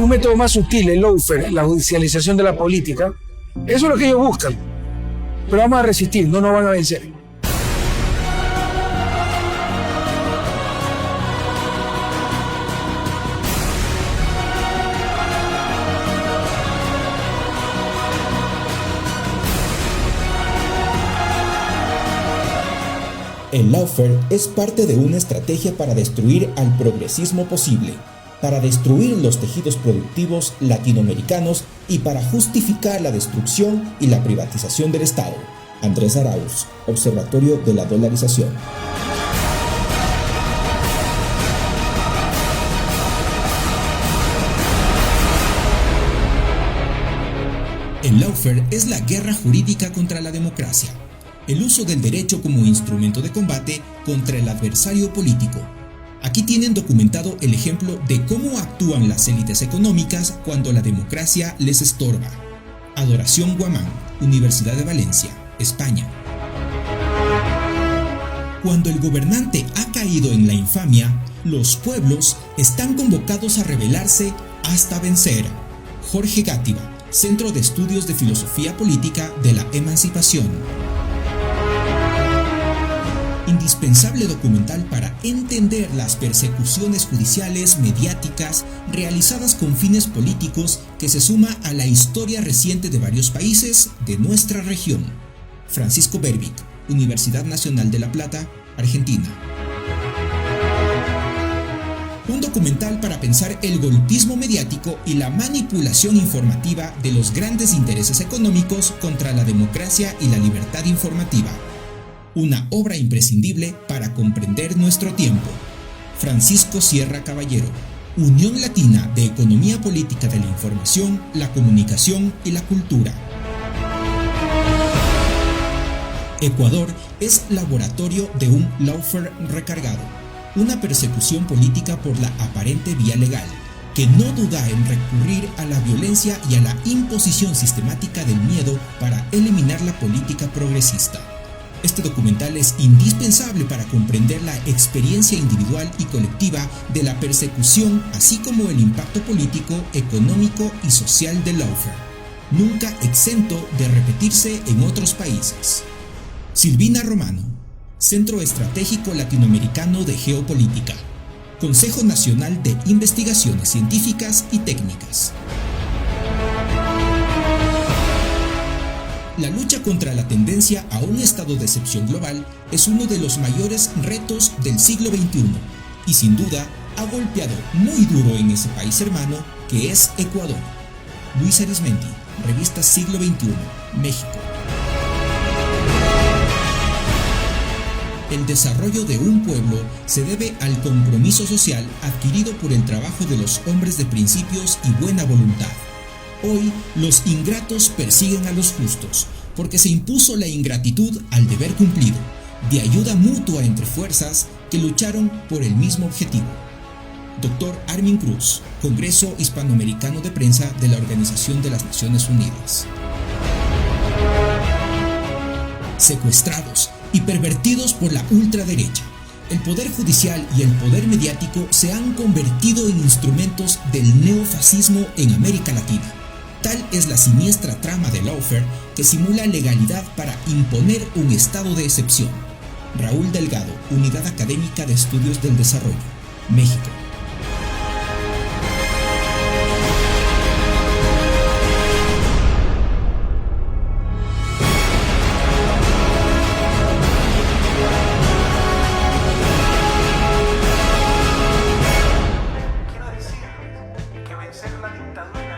un método más sutil, el lawfare, la judicialización de la política. Eso es lo que ellos buscan. Pero vamos a resistir, no nos van a vencer. El lawfare es parte de una estrategia para destruir al progresismo posible, para destruir los tejidos productivos latinoamericanos y para justificar la destrucción y la privatización del Estado. Andrés Arauz, Observatorio de la Dolarización. El lawfare es la guerra jurídica contra la democracia, el uso del derecho como instrumento de combate contra el adversario político. Aquí tienen documentado el ejemplo de cómo actúan las élites económicas cuando la democracia les estorba. Adoración Guamán, Universidad de Valencia, España. Cuando el gobernante ha caído en la infamia, los pueblos están convocados a rebelarse hasta vencer. Jorge Gátiva, Centro de Estudios de Filosofía Política de la Emancipación. Indispensable documental para entender las persecuciones judiciales, mediáticas, realizadas con fines políticos que se suma a la historia reciente de varios países de nuestra región. Francisco Berbic, Universidad Nacional de La Plata, Argentina. Un documental para pensar el golpismo mediático y la manipulación informativa de los grandes intereses económicos contra la democracia y la libertad informativa. Una obra imprescindible para comprender nuestro tiempo. Francisco Sierra Caballero, Unión Latina de Economía Política de la Información, la Comunicación y la Cultura. Ecuador es laboratorio de un lawfare recargado, una persecución política por la aparente vía legal, que no duda en recurrir a la violencia y a la imposición sistemática del miedo para eliminar la política progresista. Este documental es indispensable para comprender la experiencia individual y colectiva de la persecución, así como el impacto político, económico y social del lawfare, nunca exento de repetirse en otros países. Silvina Romano, Centro Estratégico Latinoamericano de Geopolítica, Consejo Nacional de Investigaciones Científicas y Técnicas. La lucha contra la tendencia a un estado de excepción global es uno de los mayores retos del siglo XXI y sin duda ha golpeado muy duro en ese país hermano que es Ecuador. Luis Arismendi, Revista Siglo XXI, México. El desarrollo de un pueblo se debe al compromiso social adquirido por el trabajo de los hombres de principios y buena voluntad. Hoy los ingratos persiguen a los justos, porque se impuso la ingratitud al deber cumplido, de ayuda mutua entre fuerzas que lucharon por el mismo objetivo. Dr. Armin Cruz, Congreso Hispanoamericano de Prensa de la Organización de las Naciones Unidas. Secuestrados y pervertidos por la ultraderecha, el poder judicial y el poder mediático se han convertido en instrumentos del neofascismo en América Latina. Tal es la siniestra trama de lawfare que simula legalidad para imponer un estado de excepción. Raúl Delgado, Unidad Académica de Estudios del Desarrollo, México.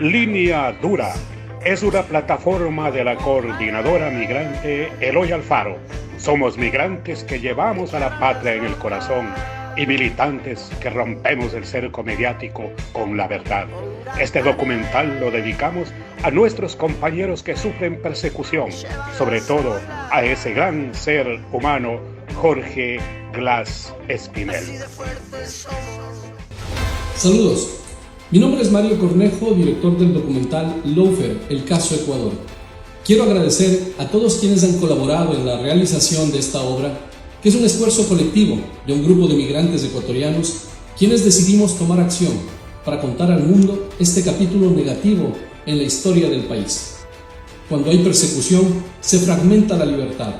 Línea Dura es una plataforma de la coordinadora migrante Eloy Alfaro. Somos migrantes que llevamos a la patria en el corazón y militantes que rompemos el cerco mediático con la verdad. Este documental lo dedicamos a nuestros compañeros que sufren persecución, sobre todo a ese gran ser humano, Jorge Glass Espinel. Saludos. Mi nombre es Mario Cornejo, director del documental Lawfare, el caso Ecuador. Quiero agradecer a todos quienes han colaborado en la realización de esta obra, que es un esfuerzo colectivo de un grupo de migrantes ecuatorianos quienes decidimos tomar acción para contar al mundo este capítulo negativo en la historia del país. Cuando hay persecución, se fragmenta la libertad,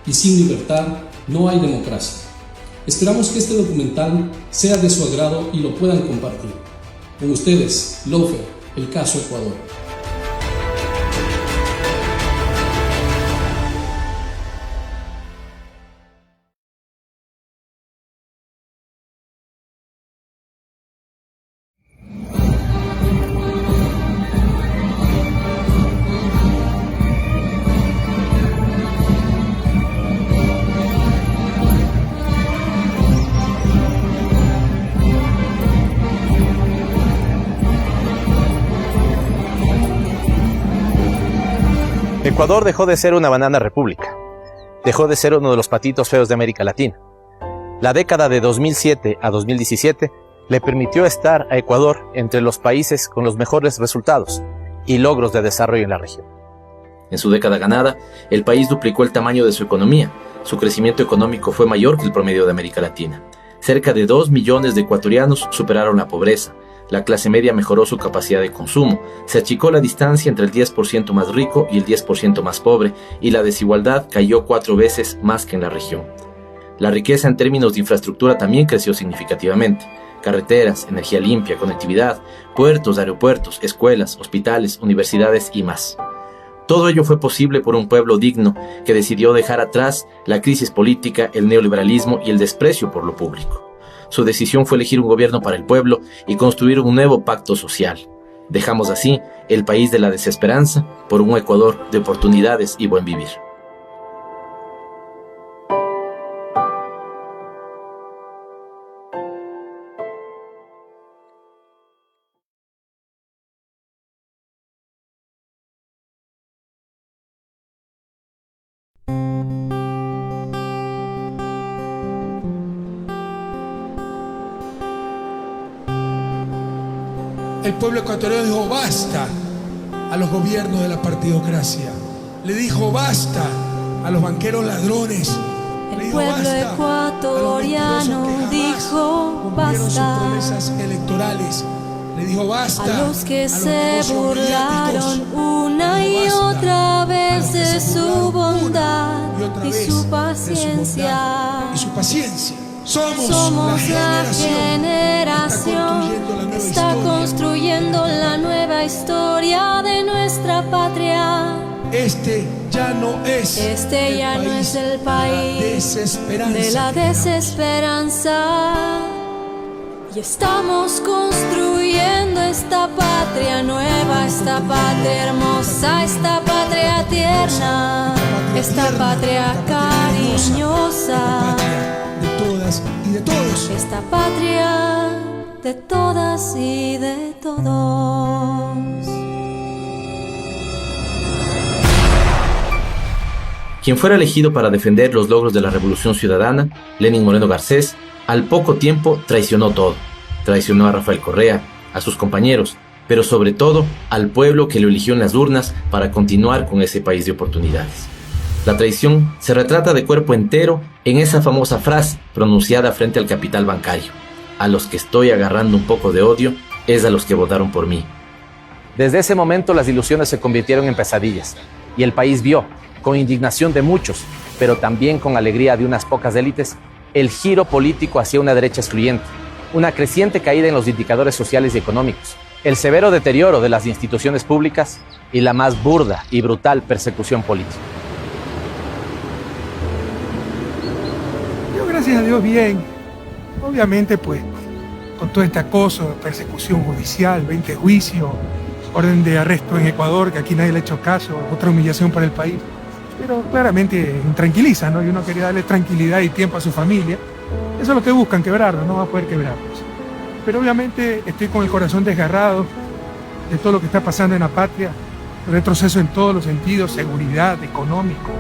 y sin libertad no hay democracia. Esperamos que este documental sea de su agrado y lo puedan compartir. Con ustedes, Lawfare, el caso Ecuador. Ecuador dejó de ser una banana república, dejó de ser uno de los patitos feos de América Latina. La década de 2007 a 2017 le permitió estar a Ecuador entre los países con los mejores resultados y logros de desarrollo en la región. En su década ganada, el país duplicó el tamaño de su economía. Su crecimiento económico fue mayor que el promedio de América Latina. Cerca de 2 millones de ecuatorianos superaron la pobreza. La clase media mejoró su capacidad de consumo, se achicó la distancia entre el 10% más rico y el 10% más pobre, y la desigualdad cayó 4 veces más que en la región. La riqueza en términos de infraestructura también creció significativamente. Carreteras, energía limpia, conectividad, puertos, aeropuertos, escuelas, hospitales, universidades y más. Todo ello fue posible por un pueblo digno que decidió dejar atrás la crisis política, el neoliberalismo y el desprecio por lo público. Su decisión fue elegir un gobierno para el pueblo y construir un nuevo pacto social. Dejamos así el país de la desesperanza por un Ecuador de oportunidades y buen vivir. El pueblo ecuatoriano dijo basta a los gobiernos de la partidocracia. Le dijo basta a los banqueros ladrones. El pueblo ecuatoriano dijo basta sus promesas electorales. Le dijo basta a los que se burlaron una y otra vez de su bondad y su paciencia. Somos la generación que está construyendo la nueva historia de nuestra patria. Este ya no es el país de la desesperanza. Y estamos construyendo esta patria nueva, esta patria hermosa, esta patria tierna, esta patria cariñosa. Y de todos. Esta patria de todas y de todos. Quien fuera elegido para defender los logros de la Revolución Ciudadana, Lenín Moreno Garcés, al poco tiempo traicionó todo. Traicionó a Rafael Correa, a sus compañeros, pero sobre todo al pueblo que lo eligió en las urnas para continuar con ese país de oportunidades. La traición se retrata de cuerpo entero en esa famosa frase pronunciada frente al capital bancario: a los que estoy agarrando un poco de odio es a los que votaron por mí. Desde ese momento las ilusiones se convirtieron en pesadillas y el país vio, con indignación de muchos, pero también con alegría de unas pocas élites, el giro político hacia una derecha excluyente, una creciente caída en los indicadores sociales y económicos, el severo deterioro de las instituciones públicas y la más burda y brutal persecución política. Gracias a Dios bien, obviamente pues con todo este acoso, persecución judicial, 20 juicios, orden de arresto en Ecuador, que aquí nadie le ha hecho caso, otra humillación para el país, pero claramente tranquiliza, ¿no? Y uno quería darle tranquilidad y tiempo a su familia. Eso es lo que buscan, quebrarlo, no va a poder quebrarlos. Pero obviamente estoy con el corazón desgarrado de todo lo que está pasando en la patria, retroceso en todos los sentidos, seguridad, económico,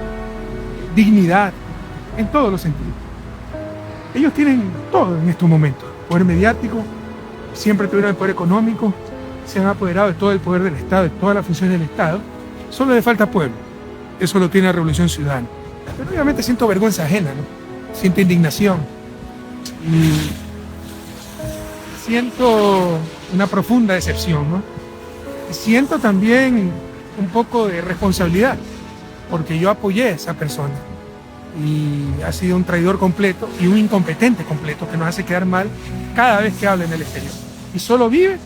dignidad, en todos los sentidos. Ellos tienen todo en estos momentos, poder mediático, siempre tuvieron el poder económico, se han apoderado de todo el poder del Estado, de todas las funciones del Estado. Solo le falta pueblo, eso lo tiene la Revolución Ciudadana. Pero obviamente siento vergüenza ajena, ¿no? Siento indignación y siento una profunda decepción, ¿no? Siento también un poco de responsabilidad, porque yo apoyé a esa persona y ha sido un traidor completo y un incompetente completo que nos hace quedar mal cada vez que habla en el exterior. Y solo vive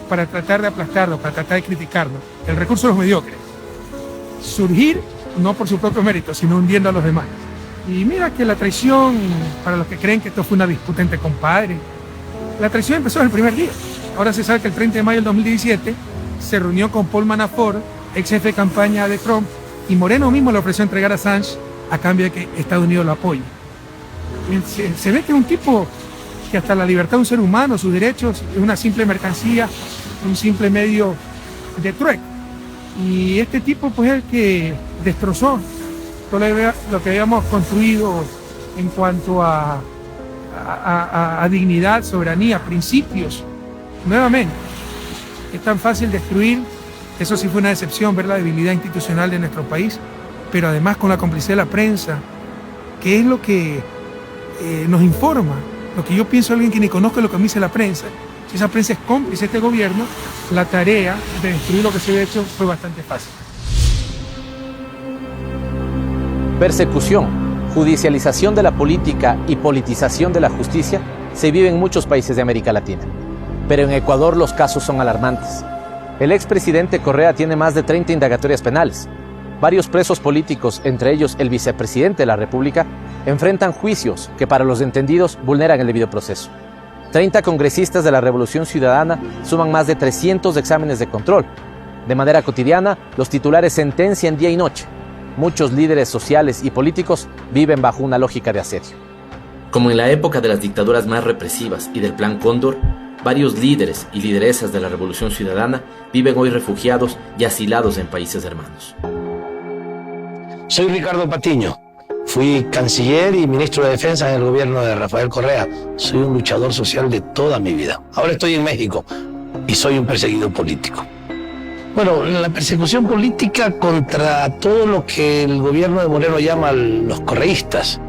para tratar de aplastarlo, para tratar de criticarlo. El recurso de los mediocres. Surgir no por su propio mérito, sino hundiendo a los demás. Y mira que la traición, para los que creen que esto fue una disputa entre compadres, la traición empezó en el primer día. Ahora se sabe que el 30 de mayo del 2017 se reunió con Paul Manafort, ex jefe de campaña de Trump, y Moreno mismo le ofreció entregar a Assange a cambio de que Estados Unidos lo apoye. Se ve que es un tipo que hasta la libertad de un ser humano, sus derechos, es una simple mercancía, un simple medio de trueque. Y este tipo pues es el que destrozó todo lo que habíamos construido en cuanto a dignidad, soberanía, principios. Nuevamente, es tan fácil destruir. Eso sí fue una decepción, ver la debilidad institucional de nuestro país, pero además con la complicidad de la prensa, que es lo que nos informa. Lo que yo pienso, alguien que ni conozco lo que me dice la prensa, si esa prensa es cómplice de este gobierno, la tarea de destruir lo que se ha hecho fue bastante fácil. Persecución, judicialización de la política y politización de la justicia se vive en muchos países de América Latina. Pero en Ecuador los casos son alarmantes. El expresidente Correa tiene más de 30 indagatorias penales. Varios presos políticos, entre ellos el vicepresidente de la República, enfrentan juicios que para los entendidos vulneran el debido proceso. 30 congresistas de la Revolución Ciudadana suman más de 300 exámenes de control. De manera cotidiana, los titulares sentencian día y noche. Muchos líderes sociales y políticos viven bajo una lógica de asedio. Como en la época de las dictaduras más represivas y del Plan Cóndor, varios líderes y lideresas de la Revolución Ciudadana viven hoy refugiados y asilados en países hermanos. Soy Ricardo Patiño. Fui canciller y ministro de Defensa en el gobierno de Rafael Correa. Soy un luchador social de toda mi vida. Ahora estoy en México y soy un perseguido político. Bueno, la persecución política contra todo lo que el gobierno de Moreno llama los correístas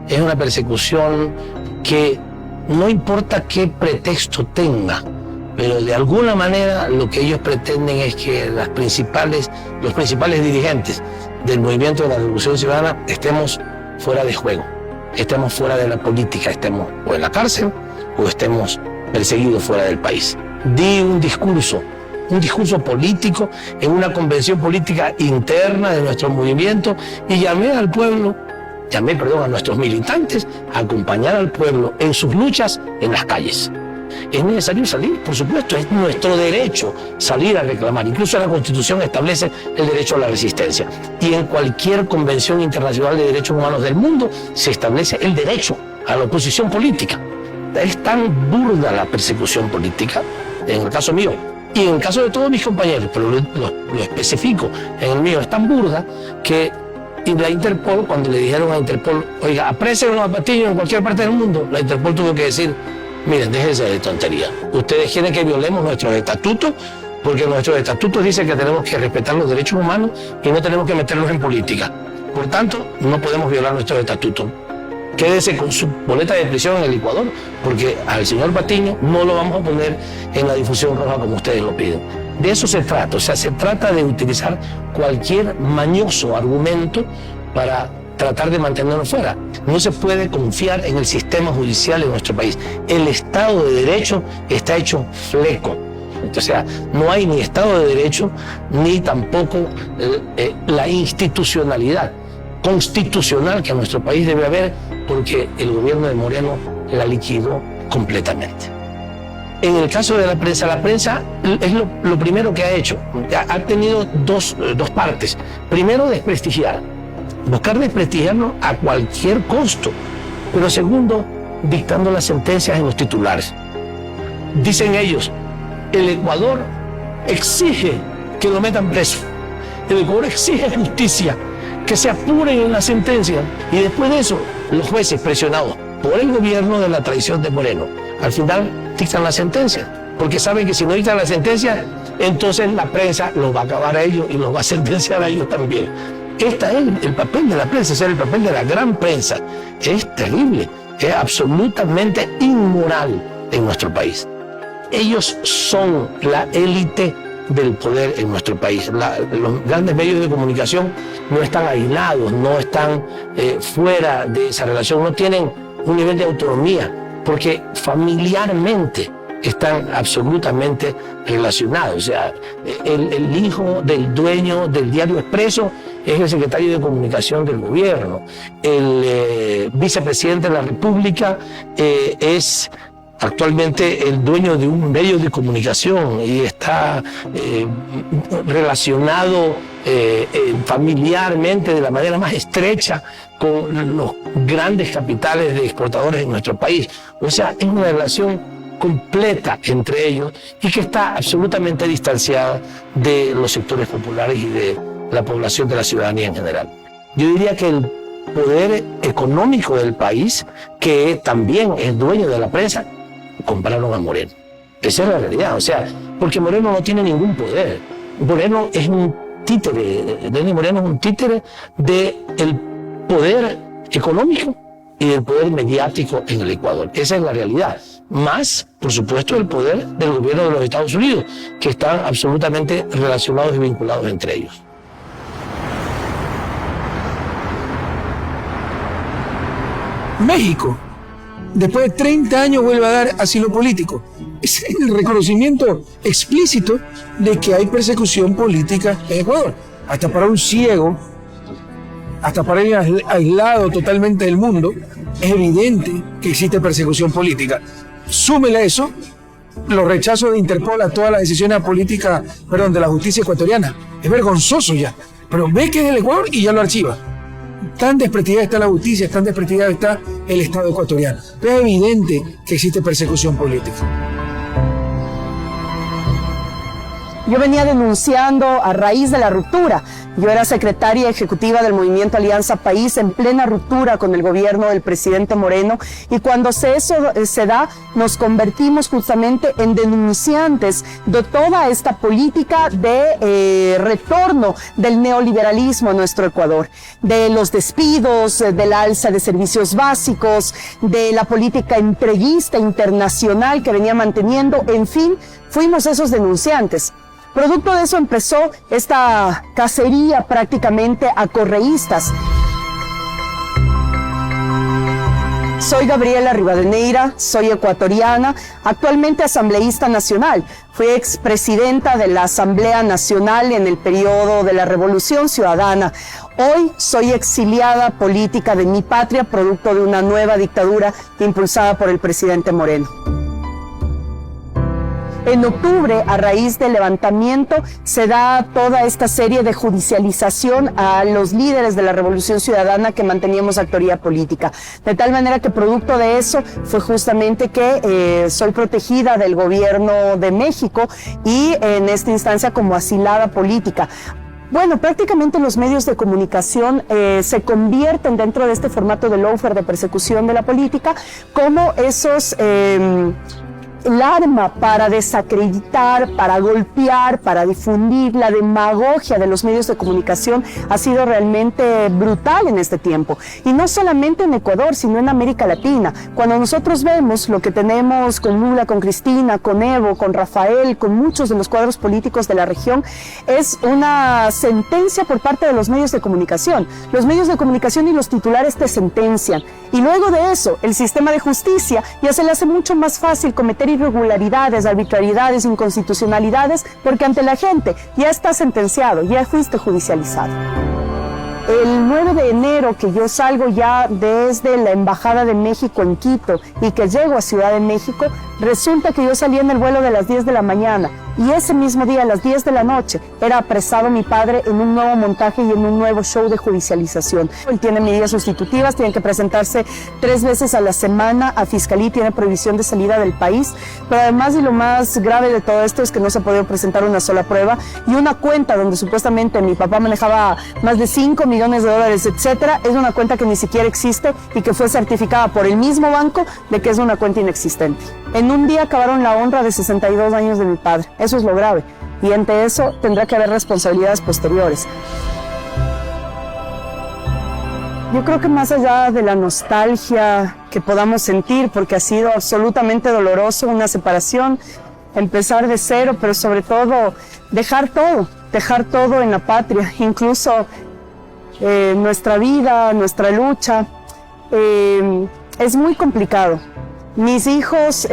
es una persecución que no importa qué pretexto tenga, pero de alguna manera lo que ellos pretenden es que los principales dirigentes del movimiento de la Revolución Ciudadana estemos fuera de juego, estemos fuera de la política, estemos o en la cárcel o estemos perseguidos fuera del país. Di un discurso político en una convención política interna de nuestro movimiento y llamé a nuestros militantes a acompañar al pueblo en sus luchas en las calles. Es necesario salir, por supuesto, es nuestro derecho salir a reclamar. Incluso la Constitución establece el derecho a la resistencia. Y en cualquier convención internacional de derechos humanos del mundo se establece el derecho a la oposición política. Es tan burda la persecución política, en el caso mío, y en el caso de todos mis compañeros, pero lo especifico, en el mío es tan burda que la Interpol, cuando le dijeron a Interpol, oiga, aprécienlo a Patiño en cualquier parte del mundo, la Interpol tuvo que decir, miren, déjense de tontería. Ustedes quieren que violemos nuestros estatutos, porque nuestros estatutos dicen que tenemos que respetar los derechos humanos y no tenemos que meternos en política. Por tanto, no podemos violar nuestros estatutos. Quédese con su boleta de prisión en el Ecuador, porque al señor Patiño no lo vamos a poner en la difusión roja como ustedes lo piden. De eso se trata, o sea, se trata de utilizar cualquier mañoso argumento para tratar de mantenernos fuera. No se puede confiar en el sistema judicial en nuestro país. El Estado de Derecho está hecho fleco. O sea, no hay ni Estado de Derecho ni tampoco la institucionalidad constitucional que en nuestro país debe haber, porque el gobierno de Moreno la liquidó completamente. En el caso de la prensa es lo primero que ha hecho. Ha tenido dos partes. Primero, buscar desprestigiarnos a cualquier costo. Pero segundo, dictando las sentencias en los titulares. Dicen ellos, el Ecuador exige que lo metan preso. El Ecuador exige justicia, que se apuren en la sentencia. Y después de eso, los jueces presionados por el gobierno de la traición de Moreno, al final dictan la sentencia, porque saben que si no dictan la sentencia, entonces la prensa los va a acabar a ellos y los va a sentenciar a ellos también. Este es el papel de la prensa, es el papel de la gran prensa. Es terrible, es absolutamente inmoral en nuestro país. ellos son la élite del poder en nuestro país. Los grandes medios de comunicación no están aislados, no están fuera de esa relación, no tienen un nivel de autonomía, porque familiarmente están absolutamente relacionados. O sea, el hijo del dueño del diario Expreso es el secretario de comunicación del gobierno. El vicepresidente de la República es actualmente el dueño de un medio de comunicación y está relacionado familiarmente de la manera más estrecha con los grandes capitales de exportadores en nuestro país. O sea, es una relación completa entre ellos y que está absolutamente distanciada de los sectores populares y de la población, de la ciudadanía en general. Yo diría que el poder económico del país, que también es dueño de la prensa, compraron a Moreno. Esa es la realidad, o sea, porque Moreno no tiene ningún poder. Moreno es un títere, Lenín Moreno es un títere del poder económico y del poder mediático en el Ecuador. Esa es la realidad. Más, por supuesto, el poder del gobierno de los Estados Unidos, que están absolutamente relacionados y vinculados entre ellos. México, después de 30 años, vuelve a dar asilo político. Es el reconocimiento explícito de que hay persecución política en Ecuador. Hasta para un ciego, hasta para alguien aislado totalmente del mundo, es evidente que existe persecución política. Súmele a eso los rechazos de Interpol a todas las decisiones políticas, de la justicia ecuatoriana. Es vergonzoso ya, pero ve que es el Ecuador y ya lo archiva. Tan desprestigiada está la justicia, tan desprestigiado está el Estado ecuatoriano. Pero es evidente que existe persecución política. Yo venía denunciando a raíz de la ruptura. Yo era secretaria ejecutiva del Movimiento Alianza País en plena ruptura con el gobierno del presidente Moreno, y cuando eso se da, nos convertimos justamente en denunciantes de toda esta política de retorno del neoliberalismo a nuestro Ecuador, de los despidos, del alza de servicios básicos, de la política entreguista internacional que venía manteniendo, en fin, fuimos esos denunciantes. Producto de eso empezó esta cacería prácticamente a correístas. Soy Gabriela Rivadeneira, soy ecuatoriana, actualmente asambleísta nacional. Fui expresidenta de la Asamblea Nacional en el periodo de la Revolución Ciudadana. Hoy soy exiliada política de mi patria, producto de una nueva dictadura impulsada por el presidente Moreno. En octubre, a raíz del levantamiento, se da toda esta serie de judicialización a los líderes de la Revolución Ciudadana que manteníamos actoría política. De tal manera que producto de eso fue justamente que soy protegida del gobierno de México y en esta instancia como asilada política. Bueno, prácticamente los medios de comunicación se convierten dentro de este formato de lawfare de persecución de la política como esos... el arma para desacreditar, para golpear, para difundir. La demagogia de los medios de comunicación ha sido realmente brutal en este tiempo. Y no solamente en Ecuador, sino en América Latina. Cuando nosotros vemos lo que tenemos con Lula, con Cristina, con Evo, con Rafael, con muchos de los cuadros políticos de la región, es una sentencia por parte de los medios de comunicación. Los medios de comunicación y los titulares te sentencian. Y luego de eso, el sistema de justicia ya se le hace mucho más fácil cometer irregularidades, arbitrariedades, inconstitucionalidades, porque ante la gente ya está sentenciado, ya fuiste judicializado. El 9 de enero que yo salgo ya desde la Embajada de México en Quito y que llego a Ciudad de México, resulta que yo salí en el vuelo de las 10 de la mañana y ese mismo día a las 10 de la noche era apresado mi padre en un nuevo montaje y en un nuevo show de judicialización. Él tiene medidas sustitutivas, tiene que presentarse 3 veces a la semana a Fiscalía y tiene prohibición de salida del país, pero además, y lo más grave de todo esto, es que no se ha podido presentar una sola prueba y una cuenta donde supuestamente mi papá manejaba más de 5 millones de dólares, etcétera, es una cuenta que ni siquiera existe y que fue certificada por el mismo banco de que es una cuenta inexistente. En un día acabaron la honra de 62 años de mi padre. Eso es lo grave. Y ante eso tendrá que haber responsabilidades posteriores. Yo creo que más allá de la nostalgia que podamos sentir, porque ha sido absolutamente doloroso una separación, empezar de cero, pero sobre todo dejar todo en la patria, incluso nuestra vida, nuestra lucha. Es muy complicado. Mis hijos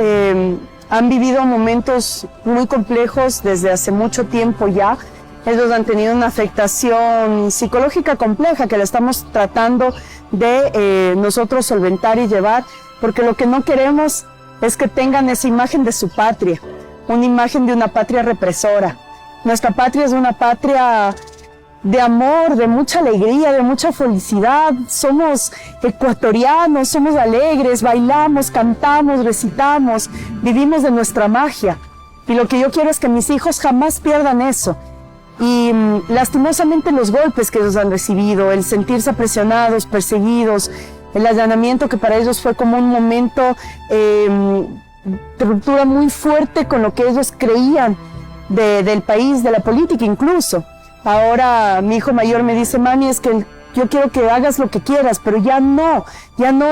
han vivido momentos muy complejos desde hace mucho tiempo ya. Ellos han tenido una afectación psicológica compleja que la estamos tratando de nosotros solventar y llevar, porque lo que no queremos es que tengan esa imagen de su patria, una imagen de una patria represora. Nuestra patria es una patria de amor, de mucha alegría, de mucha felicidad. Somos ecuatorianos, somos alegres, bailamos, cantamos, recitamos, vivimos de nuestra magia. Y lo que yo quiero es que mis hijos jamás pierdan eso. Y lastimosamente los golpes que ellos han recibido, el sentirse presionados, perseguidos, el allanamiento que para ellos fue como un momento de ruptura muy fuerte con lo que ellos creían del país, de la política incluso. Ahora mi hijo mayor me dice: mami, es que yo quiero que hagas lo que quieras, pero ya no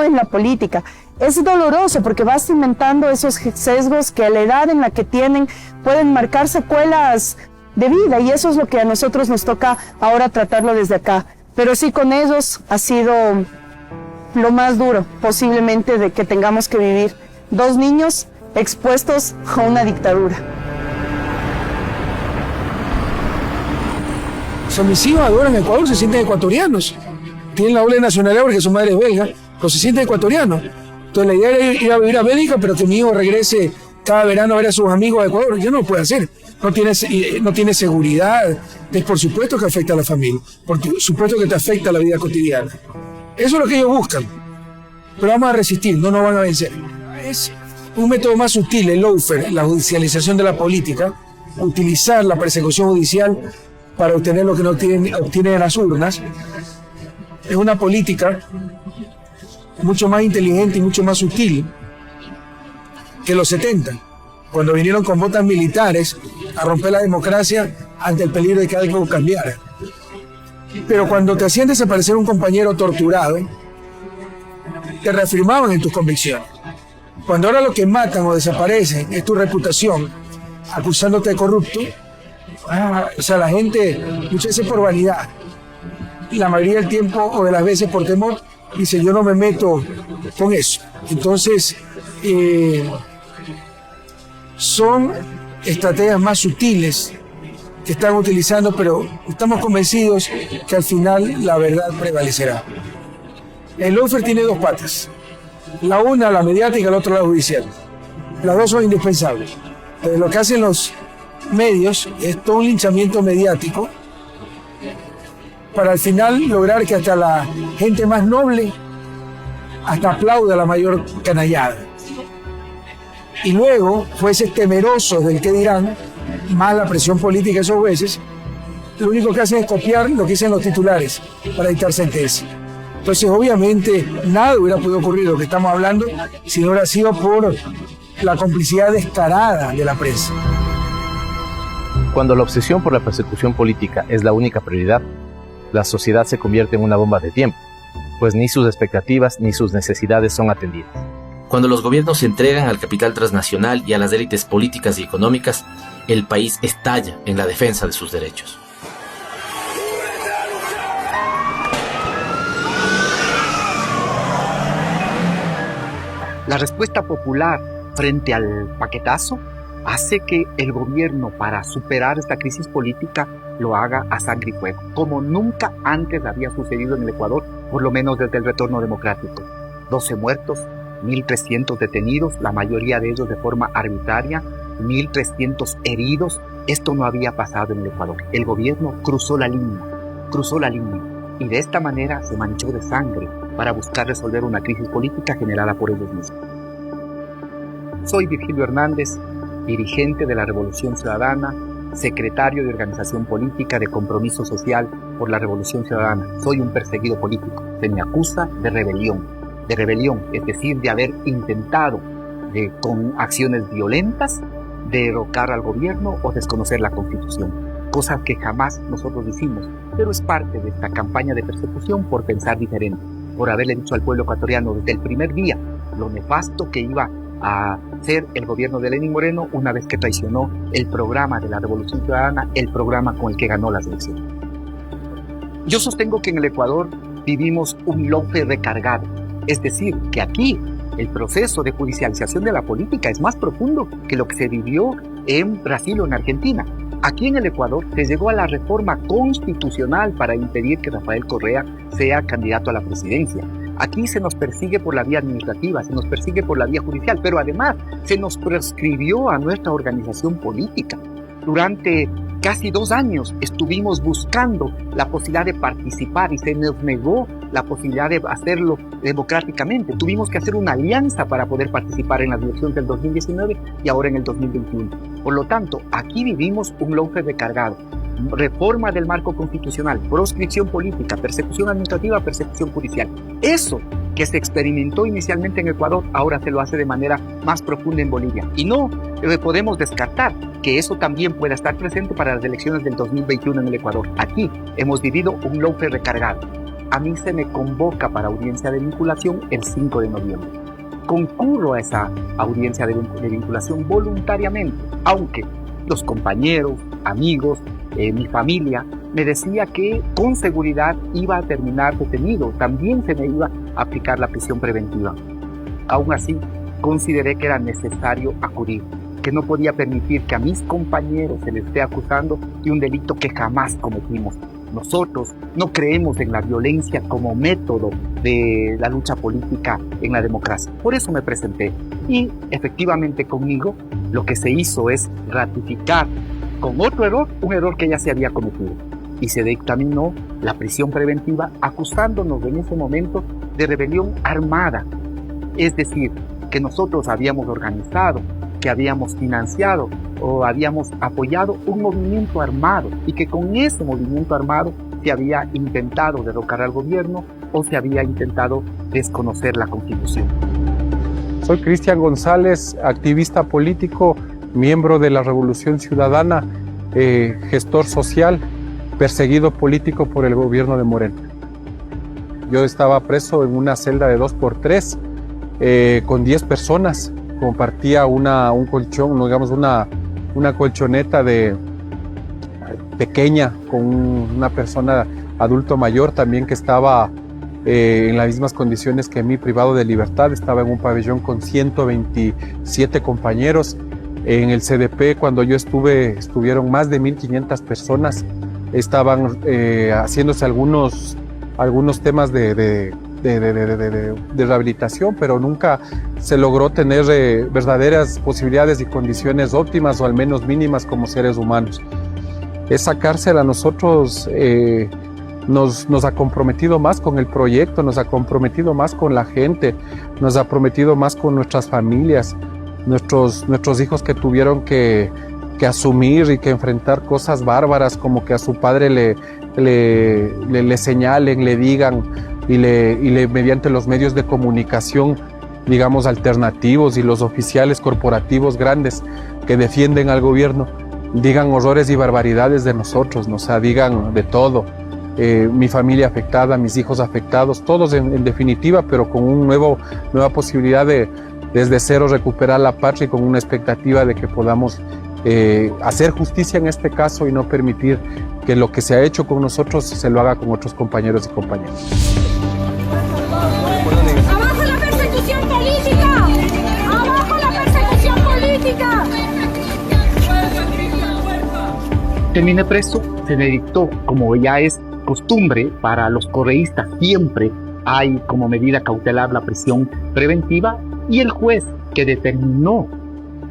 en la política. Es doloroso porque vas cimentando esos sesgos que a la edad en la que tienen pueden marcar secuelas de vida, y eso es lo que a nosotros nos toca ahora tratarlo desde acá. Pero sí, con ellos ha sido lo más duro posiblemente de que tengamos que vivir. 2 niños expuestos a una dictadura. Mis hijos adoran Ecuador, se sienten ecuatorianos. Tienen la doble nacionalidad porque su madre es belga, pero se sienten ecuatorianos. Entonces la idea era ir a vivir a Bélgica, pero que mi hijo regrese cada verano a ver a sus amigos de Ecuador. Ya no lo puede hacer. No tiene seguridad. Entonces, por supuesto que afecta a la familia. Por supuesto que te afecta a la vida cotidiana. Eso es lo que ellos buscan. Pero vamos a resistir, no nos van a vencer. Es un método más sutil, el lawfare, la judicialización de la política, utilizar la persecución judicial para obtener lo que no obtienen en las urnas. Es una política mucho más inteligente y mucho más sutil que los 70, cuando vinieron con botas militares a romper la democracia ante el peligro de que algo cambiara. Pero cuando te hacían desaparecer un compañero torturado, te reafirmaban en tus convicciones. Cuando ahora lo que matan o desaparecen es tu reputación, acusándote de corrupto, o sea, la gente, muchas veces por vanidad, y la mayoría del tiempo o de las veces por temor, dice: yo no me meto con eso. Entonces, son estrategias más sutiles que están utilizando, pero estamos convencidos que al final la verdad prevalecerá. El lawfare tiene 2 patas. La una, la mediática, la otra, la judicial. Las dos son indispensables. Lo que hacen los medios es todo un linchamiento mediático para al final lograr que hasta la gente más noble hasta aplauda la mayor canallada. Y luego, jueces temerosos del que dirán, más la presión política de esos jueces, lo único que hacen es copiar lo que dicen los titulares para dictar sentencia. Entonces, obviamente, nada hubiera podido ocurrir lo que estamos hablando si no hubiera sido por la complicidad descarada de la prensa. Cuando la obsesión por la persecución política es la única prioridad, la sociedad se convierte en una bomba de tiempo, pues ni sus expectativas ni sus necesidades son atendidas. Cuando los gobiernos se entregan al capital transnacional y a las élites políticas y económicas, el país estalla en la defensa de sus derechos. La respuesta popular frente al paquetazo hace que el gobierno, para superar esta crisis política, lo haga a sangre y fuego, como nunca antes había sucedido en el Ecuador, por lo menos desde el retorno democrático. 12 muertos, 1.300 detenidos, la mayoría de ellos de forma arbitraria, 1.300 heridos. Esto no había pasado en el Ecuador. El gobierno cruzó la línea, y de esta manera se manchó de sangre para buscar resolver una crisis política generada por ellos mismos. Soy Virgilio Hernández, dirigente de la Revolución Ciudadana, secretario de Organización Política de Compromiso Social por la Revolución Ciudadana. Soy un perseguido político. Se me acusa de rebelión, es decir, de haber intentado con acciones violentas derrocar al gobierno o desconocer la Constitución, cosa que jamás nosotros hicimos, pero es parte de esta campaña de persecución por pensar diferente, por haberle dicho al pueblo ecuatoriano desde el primer día lo nefasto que iba a ser el gobierno de Lenín Moreno una vez que traicionó el programa de la Revolución Ciudadana, el programa con el que ganó las elecciones. Yo sostengo que en el Ecuador vivimos un lawfare recargado, es decir, que aquí el proceso de judicialización de la política es más profundo que lo que se vivió en Brasil o en Argentina. Aquí en el Ecuador se llegó a la reforma constitucional para impedir que Rafael Correa sea candidato a la presidencia. Aquí se nos persigue por la vía administrativa, se nos persigue por la vía judicial, pero además se nos proscribió a nuestra organización política. Durante casi 2 años estuvimos buscando la posibilidad de participar y se nos negó la posibilidad de hacerlo democráticamente. Tuvimos que hacer una alianza para poder participar en las elecciones del 2019 y ahora en el 2021. Por lo tanto, aquí vivimos un lawfare recargado. Reforma del marco constitucional, proscripción política, persecución administrativa, persecución judicial. Eso que se experimentó inicialmente en Ecuador, ahora se lo hace de manera más profunda en Bolivia. Y no podemos descartar que eso también pueda estar presente para las elecciones del 2021 en el Ecuador. Aquí hemos vivido un lawfare recargado. A mí se me convoca para audiencia de vinculación el 5 de noviembre. Concurro a esa audiencia de vinculación voluntariamente, aunque los compañeros, amigos, mi familia me decía que con seguridad iba a terminar detenido, también se me iba a aplicar la prisión preventiva. Aún así, consideré que era necesario acudir, que no podía permitir que a mis compañeros se les esté acusando de un delito que jamás cometimos. Nosotros no creemos en la violencia como método de la lucha política en la democracia. Por eso me presenté y efectivamente conmigo lo que se hizo es ratificar con otro error, un error que ya se había cometido. Y se dictaminó la prisión preventiva acusándonos en ese momento de rebelión armada. Es decir, que nosotros habíamos organizado, que habíamos financiado o habíamos apoyado un movimiento armado y que con ese movimiento armado se había intentado derrocar al gobierno o se había intentado desconocer la Constitución. Soy Cristian González, activista político, miembro de la Revolución Ciudadana, gestor social, perseguido político por el gobierno de Moreno. Yo estaba preso en una celda de 2x3 con 10 personas. Compartía un colchón, digamos una colchoneta pequeña con una persona adulto mayor también que estaba en las mismas condiciones que mí, privado de libertad. Estaba en un pabellón con 127 compañeros. En el CDP, cuando yo estuvieron más de 1.500 personas. Estaban haciéndose algunos temas de rehabilitación, pero nunca se logró tener verdaderas posibilidades y condiciones óptimas o al menos mínimas como seres humanos. Esa cárcel a nosotros nos ha comprometido más con el proyecto, nos ha comprometido más con la gente, nos ha comprometido más con nuestras familias, nuestros hijos que tuvieron que asumir y que enfrentar cosas bárbaras como que a su padre le señalen, le digan y mediante los medios de comunicación, digamos, alternativos y los oficiales corporativos grandes que defienden al gobierno, digan horrores y barbaridades de nosotros, o sea, digan de todo. Mi familia afectada, mis hijos afectados, todos en definitiva, pero con una nueva posibilidad de desde cero recuperar la patria y con una expectativa de que podamos hacer justicia en este caso y no permitir que lo que se ha hecho con nosotros se lo haga con otros compañeros y compañeras. ¡Abajo la persecución política! ¡Abajo la persecución política! Terminé preso, se me dictó, como ya es costumbre para los correístas, siempre hay como medida cautelar la prisión preventiva, y el juez que determinó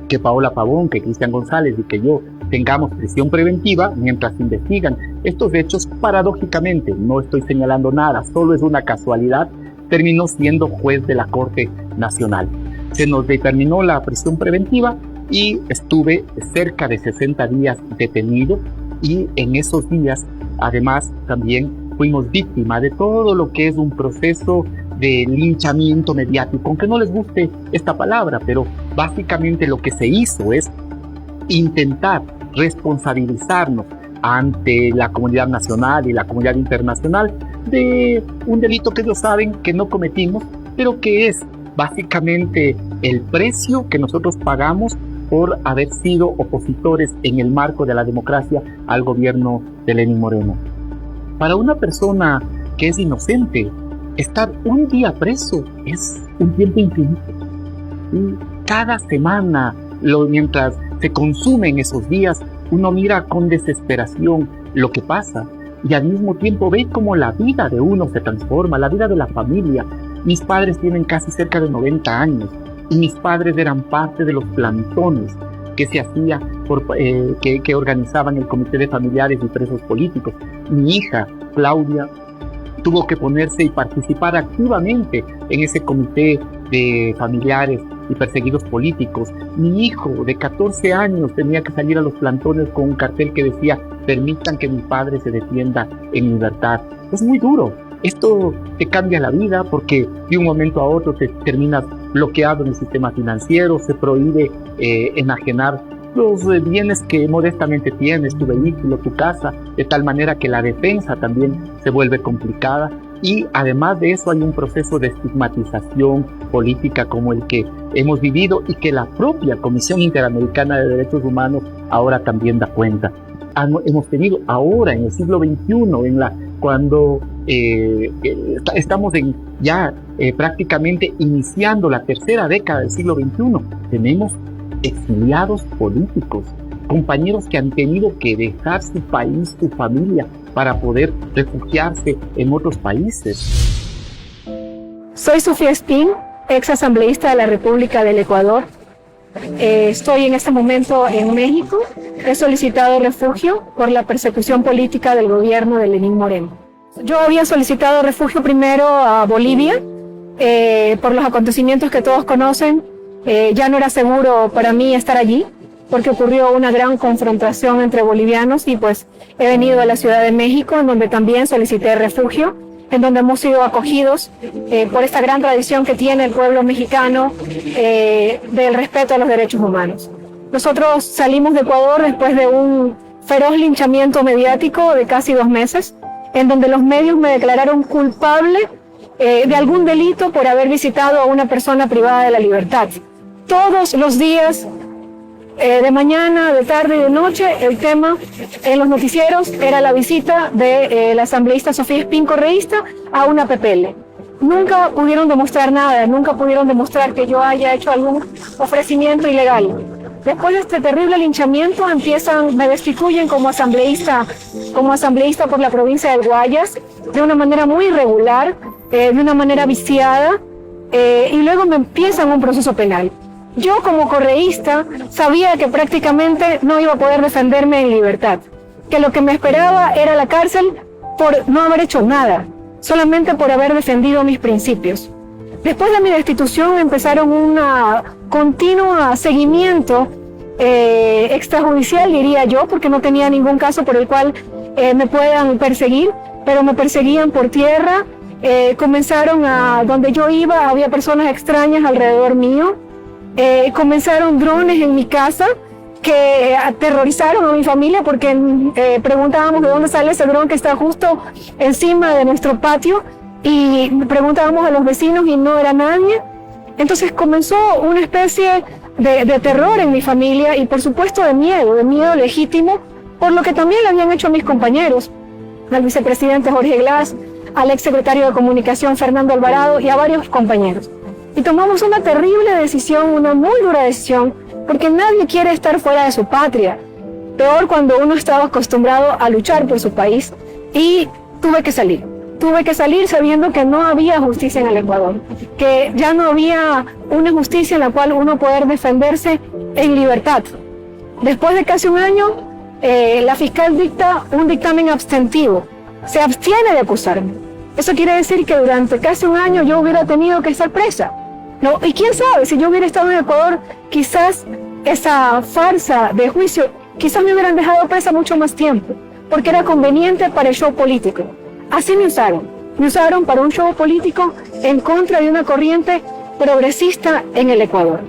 que Paola Pavón, que Cristian González y que yo tengamos prisión preventiva mientras investigan estos hechos, paradójicamente, no estoy señalando nada, solo es una casualidad, terminó siendo juez de la Corte Nacional. Se nos determinó la prisión preventiva y estuve cerca de 60 días detenido, y en esos días además también fuimos víctimas de todo lo que es un proceso de linchamiento mediático, aunque no les guste esta palabra, pero básicamente lo que se hizo es intentar responsabilizarnos ante la comunidad nacional y la comunidad internacional de un delito que ellos saben que no cometimos, pero que es básicamente el precio que nosotros pagamos por haber sido opositores en el marco de la democracia al gobierno de Lenín Moreno. Para una persona que es inocente, estar un día preso es un tiempo infinito. Y cada semana, mientras se consumen esos días, uno mira con desesperación lo que pasa y al mismo tiempo ve cómo la vida de uno se transforma, la vida de la familia. Mis padres tienen casi cerca de 90 años y mis padres eran parte de los plantones que se hacía que organizaban el Comité de Familiares y Presos Políticos. Mi hija, Claudia, tuvo que ponerse y participar activamente en ese comité de familiares y perseguidos políticos. Mi hijo de 14 años tenía que salir a los plantones con un cartel que decía: permitan que mi padre se defienda en libertad. Es muy duro. Esto te cambia la vida porque de un momento a otro te terminas bloqueado en el sistema financiero, se prohíbe enajenar los bienes que modestamente tienes, tu vehículo, tu casa, de tal manera que la defensa también se vuelve complicada. Y además de eso hay un proceso de estigmatización política como el que hemos vivido y que la propia Comisión Interamericana de Derechos Humanos ahora también da cuenta. Hemos tenido ahora en el siglo XXI, cuando estamos prácticamente iniciando la tercera década del siglo XXI, tenemos exiliados políticos, compañeros que han tenido que dejar su país, su familia, para poder refugiarse en otros países. Soy Sofía Espín, ex asambleísta de la República del Ecuador. Estoy en este momento en México. He solicitado refugio por la persecución política del gobierno de Lenín Moreno. Yo había solicitado refugio primero a Bolivia por los acontecimientos que todos conocen. Ya no era seguro para mí estar allí porque ocurrió una gran confrontación entre bolivianos y pues he venido a la Ciudad de México, en donde también solicité refugio, en donde hemos sido acogidos por esta gran tradición que tiene el pueblo mexicano del respeto a los derechos humanos. Nosotros salimos de Ecuador después de un feroz linchamiento mediático de casi 2 meses, en donde los medios me declararon culpable de algún delito por haber visitado a una persona privada de la libertad. Todos los días, de mañana, de tarde y de noche, el tema en los noticieros era la visita de la asambleísta Sofía Espín, correísta, a una PPL. Nunca pudieron demostrar nada, nunca pudieron demostrar que yo haya hecho algún ofrecimiento ilegal. Después de este terrible linchamiento me destituyen como asambleísta por la provincia del Guayas, de una manera muy irregular, de una manera viciada, y luego me empiezan un proceso penal. Yo como correísta sabía que prácticamente no iba a poder defenderme en libertad, que lo que me esperaba era la cárcel por no haber hecho nada, solamente por haber defendido mis principios. Después de mi destitución empezaron un continuo seguimiento extrajudicial, diría yo, porque no tenía ningún caso por el cual me puedan perseguir, pero me perseguían por tierra. Comenzaron donde yo iba, había personas extrañas alrededor mío. Comenzaron drones en mi casa que aterrorizaron a mi familia porque preguntábamos de dónde sale ese dron que está justo encima de nuestro patio y preguntábamos a los vecinos y no era nadie. Entonces comenzó una especie de terror en mi familia y por supuesto de miedo legítimo por lo que también le habían hecho a mis compañeros, al vicepresidente Jorge Glass, al exsecretario de Comunicación Fernando Alvarado y a varios compañeros. Y tomamos una terrible decisión, una muy dura decisión, porque nadie quiere estar fuera de su patria. Peor cuando uno estaba acostumbrado a luchar por su país. Y tuve que salir sabiendo que no había justicia en el Ecuador, que ya no había una justicia en la cual uno poder defenderse en libertad. Después de casi un año, la fiscal dicta un dictamen abstentivo, se abstiene de acusarme. Eso quiere decir que durante casi un año yo hubiera tenido que estar presa. ¿No? Y quién sabe, si yo hubiera estado en Ecuador, quizás esa farsa de juicio, quizás me hubieran dejado presa mucho más tiempo, porque era conveniente para el show político. Así me usaron para un show político en contra de una corriente progresista en el Ecuador.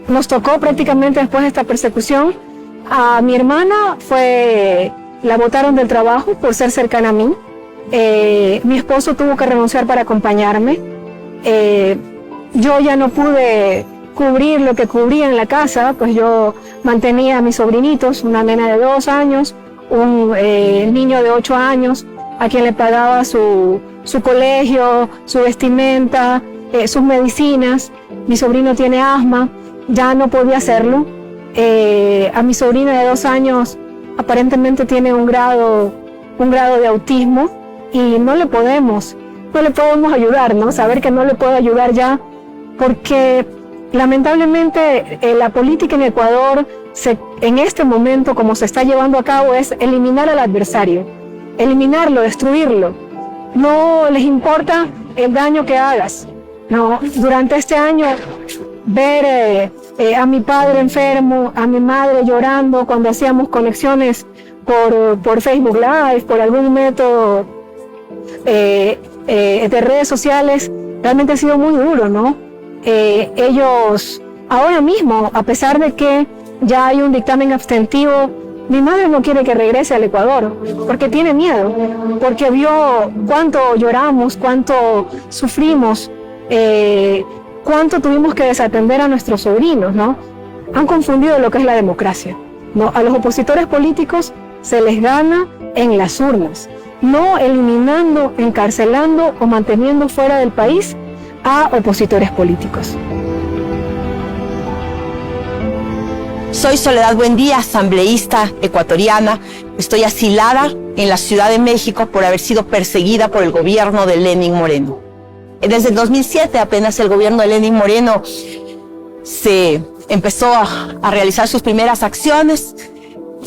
Nos tocó prácticamente después de esta persecución, a mi hermana la botaron del trabajo por ser cercana a mí, mi esposo tuvo que renunciar para acompañarme, yo ya no pude cubrir lo que cubría en la casa, pues yo mantenía a mis sobrinitos, una nena de 2 años, un niño de 8 años, a quien le pagaba su colegio, su vestimenta, sus medicinas. Mi sobrino tiene asma, ya no podía hacerlo. A mi sobrina de 2 años aparentemente tiene un grado de autismo y no le podemos ayudar, ¿no? Saber que no le puedo ayudar ya, porque lamentablemente la política en Ecuador en este momento, como se está llevando a cabo, es eliminar al adversario, eliminarlo, destruirlo. No les importa el daño que hagas, ¿no? Durante este año, ver a mi padre enfermo, a mi madre llorando cuando hacíamos conexiones por Facebook Live, por algún método de redes sociales, realmente ha sido muy duro, ¿no? Ellos, ahora mismo, a pesar de que ya hay un dictamen abstentivo, mi madre no quiere que regrese al Ecuador, porque tiene miedo, porque vio cuánto lloramos, cuánto sufrimos, cuánto tuvimos que desatender a nuestros sobrinos, ¿no? Han confundido lo que es la democracia, ¿no? A los opositores políticos se les gana en las urnas, no eliminando, encarcelando o manteniendo fuera del país a opositores políticos. Soy Soledad Buendía, asambleísta ecuatoriana. Estoy asilada en la Ciudad de México por haber sido perseguida por el gobierno de Lenín Moreno. Desde el 2007 apenas el gobierno de Lenín Moreno se empezó a realizar sus primeras acciones.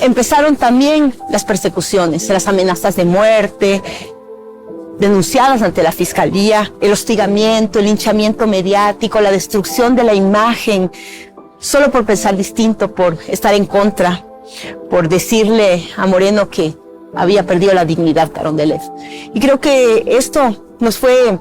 Empezaron también las persecuciones, las amenazas de muerte, denunciadas ante la Fiscalía, el hostigamiento, el linchamiento mediático, la destrucción de la imagen, solo por pensar distinto, por estar en contra, por decirle a Moreno que había perdido la dignidad Carondelet. Y creo que esto nos fue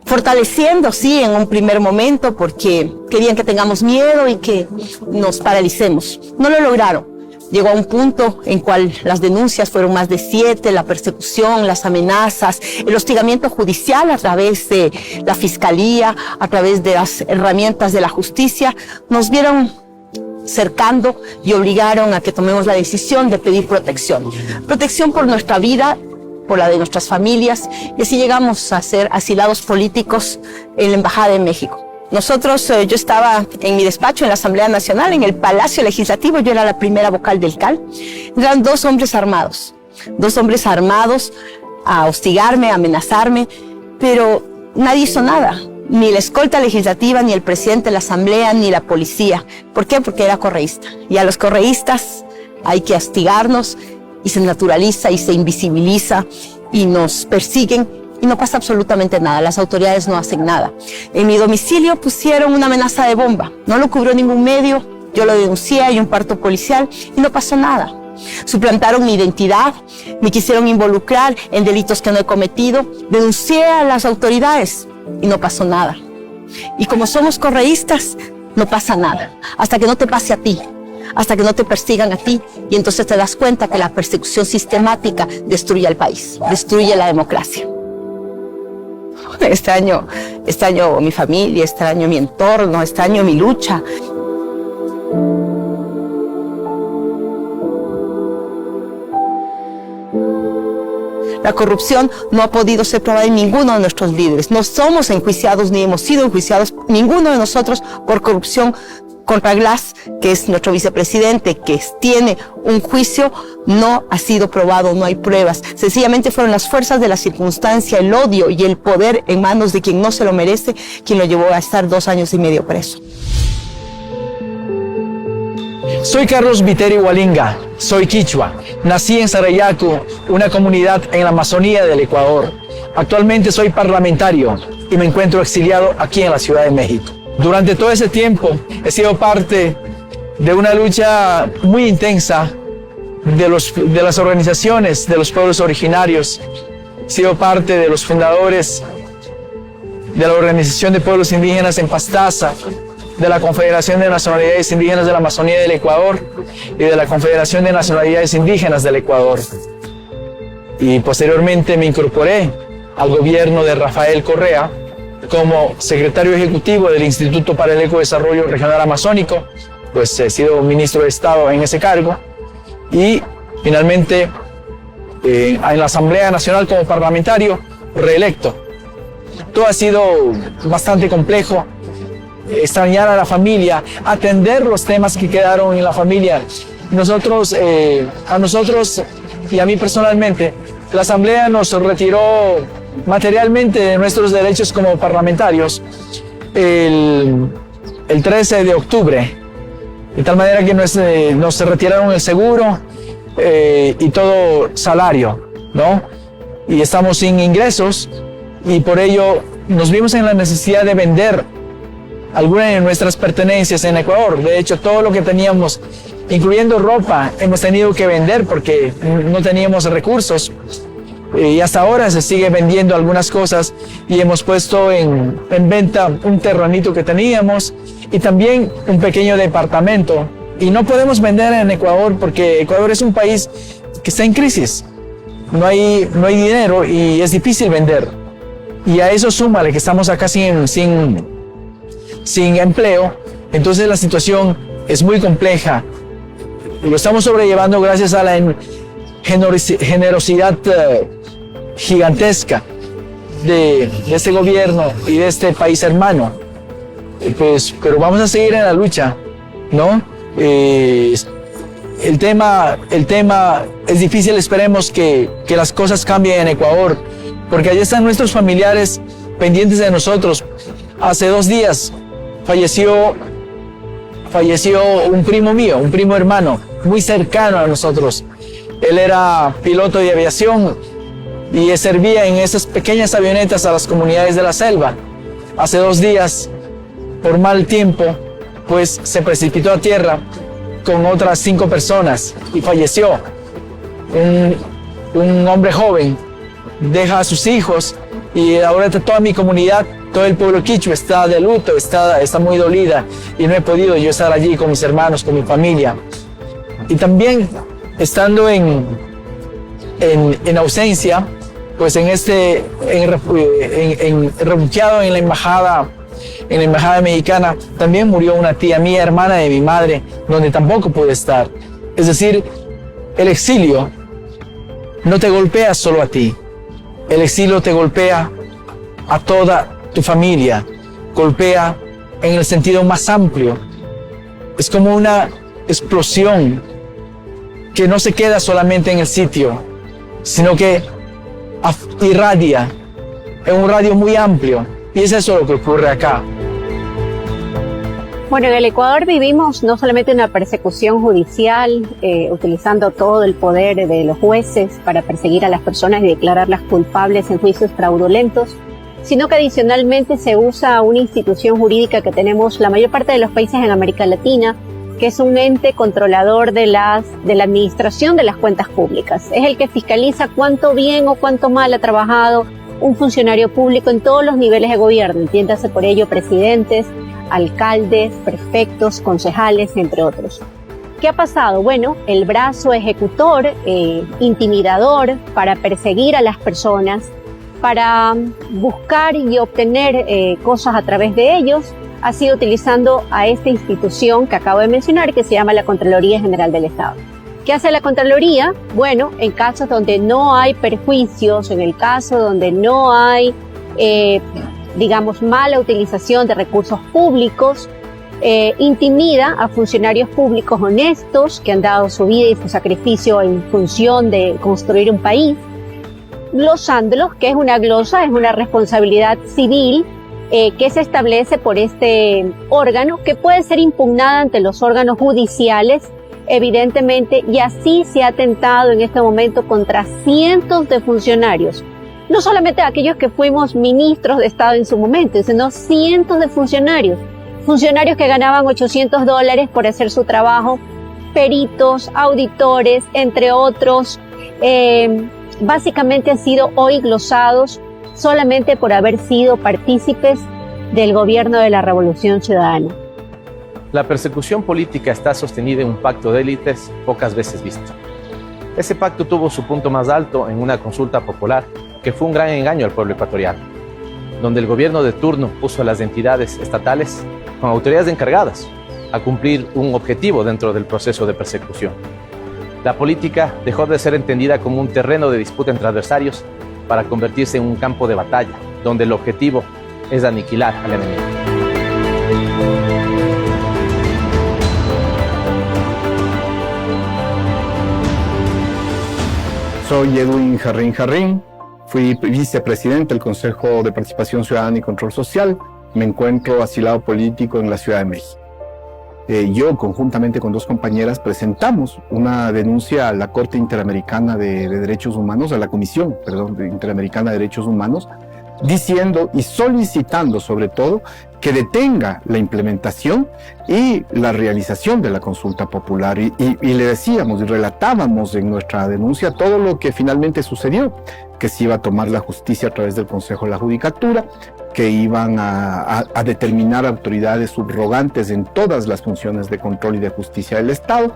fortaleciendo, sí, en un primer momento, porque querían que tengamos miedo y que nos paralicemos. No lo lograron. Llegó a un punto en cual las denuncias fueron más de 7, la persecución, las amenazas, el hostigamiento judicial a través de la Fiscalía, a través de las herramientas de la justicia, nos vieron cercando y obligaron a que tomemos la decisión de pedir protección. Protección por nuestra vida, por la de nuestras familias, y así llegamos a ser asilados políticos en la Embajada de México. Nosotros, yo estaba en mi despacho en la Asamblea Nacional, en el Palacio Legislativo, yo era la primera vocal del CAL. Eran 2 hombres armados a hostigarme, a amenazarme, pero nadie hizo nada, ni la escolta legislativa, ni el presidente de la Asamblea, ni la policía. ¿Por qué? Porque era correísta, y a los correístas hay que hostigarnos, y se naturaliza y se invisibiliza, y nos persiguen, y no pasa absolutamente nada, las autoridades no hacen nada. En mi domicilio pusieron una amenaza de bomba, no lo cubrió ningún medio, yo lo denuncié, hay un parto policial y no pasó nada. Suplantaron mi identidad, me quisieron involucrar en delitos que no he cometido, denuncié a las autoridades y no pasó nada. Y como somos correístas, no pasa nada, hasta que no te pase a ti, hasta que no te persigan a ti, y entonces te das cuenta que la persecución sistemática destruye al país, destruye la democracia. Extraño mi familia, extraño mi entorno, extraño mi lucha. La corrupción no ha podido ser probada en ninguno de nuestros líderes. No somos enjuiciados ni hemos sido enjuiciados ninguno de nosotros por corrupción. Contra Glass, que es nuestro vicepresidente, que tiene un juicio, no ha sido probado, no hay pruebas. Sencillamente fueron las fuerzas de la circunstancia, el odio y el poder en manos de quien no se lo merece, quien lo llevó a estar 2 años y medio preso. Soy Carlos Viteri Hualinga, soy quichua. Nací en Sarayaco, una comunidad en la Amazonía del Ecuador. Actualmente soy parlamentario y me encuentro exiliado aquí en la Ciudad de México. Durante todo ese tiempo he sido parte de una lucha muy intensa de las organizaciones de los pueblos originarios. He sido parte de los fundadores de la Organización de Pueblos Indígenas en Pastaza, de la Confederación de Nacionalidades Indígenas de la Amazonía del Ecuador y de la Confederación de Nacionalidades Indígenas del Ecuador. Y posteriormente me incorporé al gobierno de Rafael Correa como secretario ejecutivo del Instituto para el Ecodesarrollo Regional Amazónico, pues he sido ministro de Estado en ese cargo, y finalmente en la Asamblea Nacional como parlamentario reelecto. Todo ha sido bastante complejo, extrañar a la familia, atender los temas que quedaron en la familia. A nosotros y a mí personalmente, la Asamblea nos retiró materialmente de nuestros derechos como parlamentarios el 13 de octubre, de tal manera que nos retiraron el seguro y todo salario, ¿no? Y estamos sin ingresos y por ello nos vimos en la necesidad de vender algunas de nuestras pertenencias en Ecuador. De hecho, todo lo que teníamos, incluyendo ropa, hemos tenido que vender porque no teníamos recursos. Y hasta ahora se sigue vendiendo algunas cosas y hemos puesto en venta un terrenito que teníamos y también un pequeño departamento. Y no podemos vender en Ecuador porque Ecuador es un país que está en crisis. No hay dinero y es difícil vender. Y a eso súmale que estamos acá sin empleo, entonces la situación es muy compleja. Lo estamos sobrellevando gracias a la generosidad gigantesca de este gobierno y de este país hermano. Pero vamos a seguir en la lucha, ¿no? El tema es difícil, esperemos que las cosas cambien en Ecuador, porque allí están nuestros familiares pendientes de nosotros. Hace 2 días falleció un primo mío, un primo hermano, muy cercano a nosotros. Él era piloto de aviación y servía en esas pequeñas avionetas a las comunidades de la selva. Hace 2 días, por mal tiempo, pues se precipitó a tierra con otras 5 personas y falleció. Un hombre joven deja a sus hijos y ahora toda mi comunidad, todo el pueblo quichua está de luto, está muy dolida y no he podido yo estar allí con mis hermanos, con mi familia. Y también estando en ausencia, pues refugiado en la embajada mexicana, también murió una tía mía, hermana de mi madre, donde tampoco pude estar. Es decir, el exilio no te golpea solo a ti, el exilio te golpea a toda tu familia, golpea en el sentido más amplio. Es como una explosión que no se queda solamente en el sitio, sino que irradia en un radio muy amplio. Y es eso lo que ocurre acá. Bueno, en el Ecuador vivimos no solamente una persecución judicial, utilizando todo el poder de los jueces para perseguir a las personas y declararlas culpables en juicios fraudulentos, sino que adicionalmente se usa una institución jurídica que tenemos la mayor parte de los países en América Latina, que es un ente controlador de la administración de las cuentas públicas. Es el que fiscaliza cuánto bien o cuánto mal ha trabajado un funcionario público en todos los niveles de gobierno, entiéndase por ello presidentes, alcaldes, prefectos, concejales, entre otros. ¿Qué ha pasado? Bueno, el brazo ejecutor, intimidador, para perseguir a las personas, para buscar y obtener cosas a través de ellos, ha sido utilizando a esta institución que acabo de mencionar, que se llama la Contraloría General del Estado. ¿Qué hace la Contraloría? Bueno, en casos donde no hay perjuicios, en el caso donde no hay, mala utilización de recursos públicos, intimida a funcionarios públicos honestos que han dado su vida y su sacrificio en función de construir un país, glosándolos, que es una glosa, es una responsabilidad civil que se establece por este órgano, que puede ser impugnada ante los órganos judiciales, evidentemente, y así se ha atentado en este momento contra cientos de funcionarios, no solamente aquellos que fuimos ministros de Estado en su momento, sino cientos de funcionarios que ganaban $800 por hacer su trabajo, peritos, auditores, entre otros, básicamente han sido hoy glosados solamente por haber sido partícipes del gobierno de la Revolución Ciudadana. La persecución política está sostenida en un pacto de élites pocas veces visto. Ese pacto tuvo su punto más alto en una consulta popular que fue un gran engaño al pueblo ecuatoriano. donde el gobierno de turno puso a las entidades estatales con autoridades encargadas a cumplir un objetivo dentro del proceso de persecución. La política dejó de ser entendida como un terreno de disputa entre adversarios para convertirse en un campo de batalla, donde el objetivo es aniquilar al enemigo. Soy Edwin Jarrín Jarrín, fui vicepresidente del Consejo de Participación Ciudadana y Control Social. Me encuentro asilado político en la Ciudad de México. Yo, conjuntamente con dos compañeras, presentamos una denuncia a la Corte Interamericana de Derechos Humanos, a la Comisión, Interamericana de Derechos Humanos, diciendo y solicitando sobre todo que detenga la implementación y la realización de la consulta popular. Y le decíamos y relatábamos en nuestra denuncia todo lo que finalmente sucedió, que se iba a tomar la justicia a través del Consejo de la Judicatura, que iban a determinar autoridades subrogantes en todas las funciones de control y de justicia del Estado.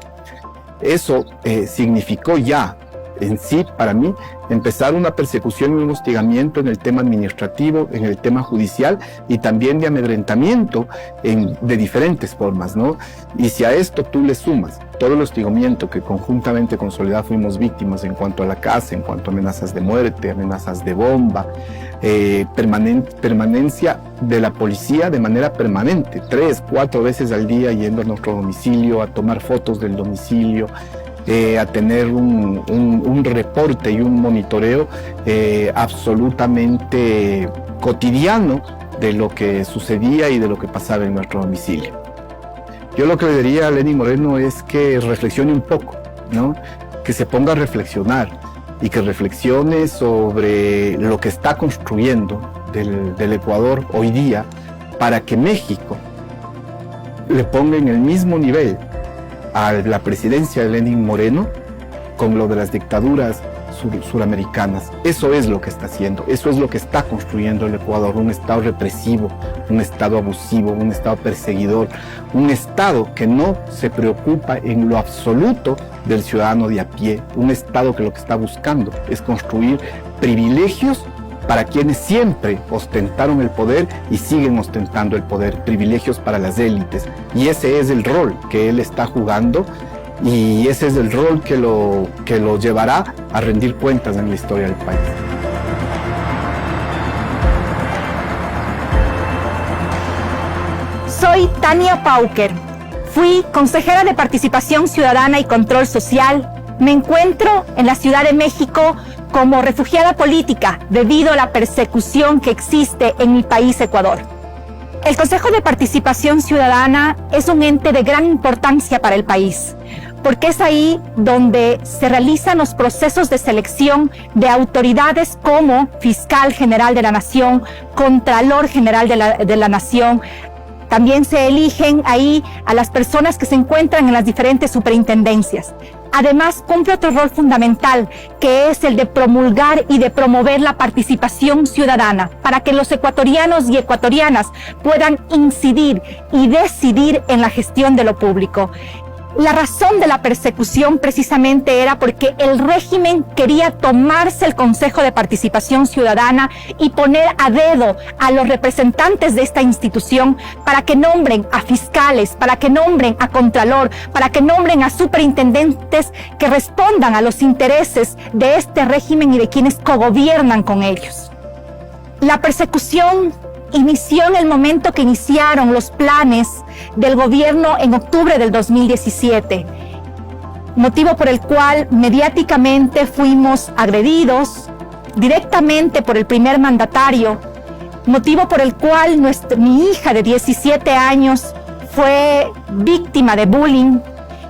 Eso significó ya en sí, para mí, empezar una persecución y un hostigamiento en el tema administrativo, en el tema judicial y también de amedrentamiento de diferentes formas, ¿no? Y si a esto tú le sumas todo el hostigamiento que conjuntamente con Soledad fuimos víctimas en cuanto a la casa, en cuanto a amenazas de muerte, amenazas de bomba, permanencia de la policía de manera permanente, 3, 4 veces al día yendo a nuestro domicilio, a tomar fotos del domicilio, a tener un reporte y un monitoreo absolutamente cotidiano de lo que sucedía y de lo que pasaba en nuestro domicilio. Yo lo que le diría a Lenín Moreno es que reflexione un poco, ¿no? Que se ponga a reflexionar y que reflexione sobre lo que está construyendo del Ecuador hoy día para que México le ponga en el mismo nivel a la presidencia de Lenín Moreno con lo de las dictaduras suramericanas. Eso es lo que está haciendo, eso es lo que está construyendo el Ecuador, un Estado represivo, un Estado abusivo, un Estado perseguidor, un Estado que no se preocupa en lo absoluto del ciudadano de a pie, un Estado que lo que está buscando es construir privilegios para quienes siempre ostentaron el poder y siguen ostentando el poder, privilegios para las élites. Y ese es el rol que él está jugando y ese es el rol que lo llevará a rendir cuentas en la historia del país. Soy Tania Pauker. Fui consejera de Participación Ciudadana y Control Social. Me encuentro en la Ciudad de México como refugiada política debido a la persecución que existe en mi país, Ecuador. El Consejo de Participación Ciudadana es un ente de gran importancia para el país, porque es ahí donde se realizan los procesos de selección de autoridades como Fiscal General de la Nación, Contralor General de la Nación. También se eligen ahí a las personas que se encuentran en las diferentes superintendencias. Además, cumple otro rol fundamental, que es el de promulgar y de promover la participación ciudadana, para que los ecuatorianos y ecuatorianas puedan incidir y decidir en la gestión de lo público. La razón de la persecución precisamente era porque el régimen quería tomarse el Consejo de Participación Ciudadana y poner a dedo a los representantes de esta institución para que nombren a fiscales, para que nombren a contralor, para que nombren a superintendentes que respondan a los intereses de este régimen y de quienes cogobiernan con ellos. La persecución inició en el momento que iniciaron los planes del gobierno en octubre del 2017, motivo por el cual mediáticamente fuimos agredidos directamente por el primer mandatario, motivo por el cual mi hija de 17 años fue víctima de bullying,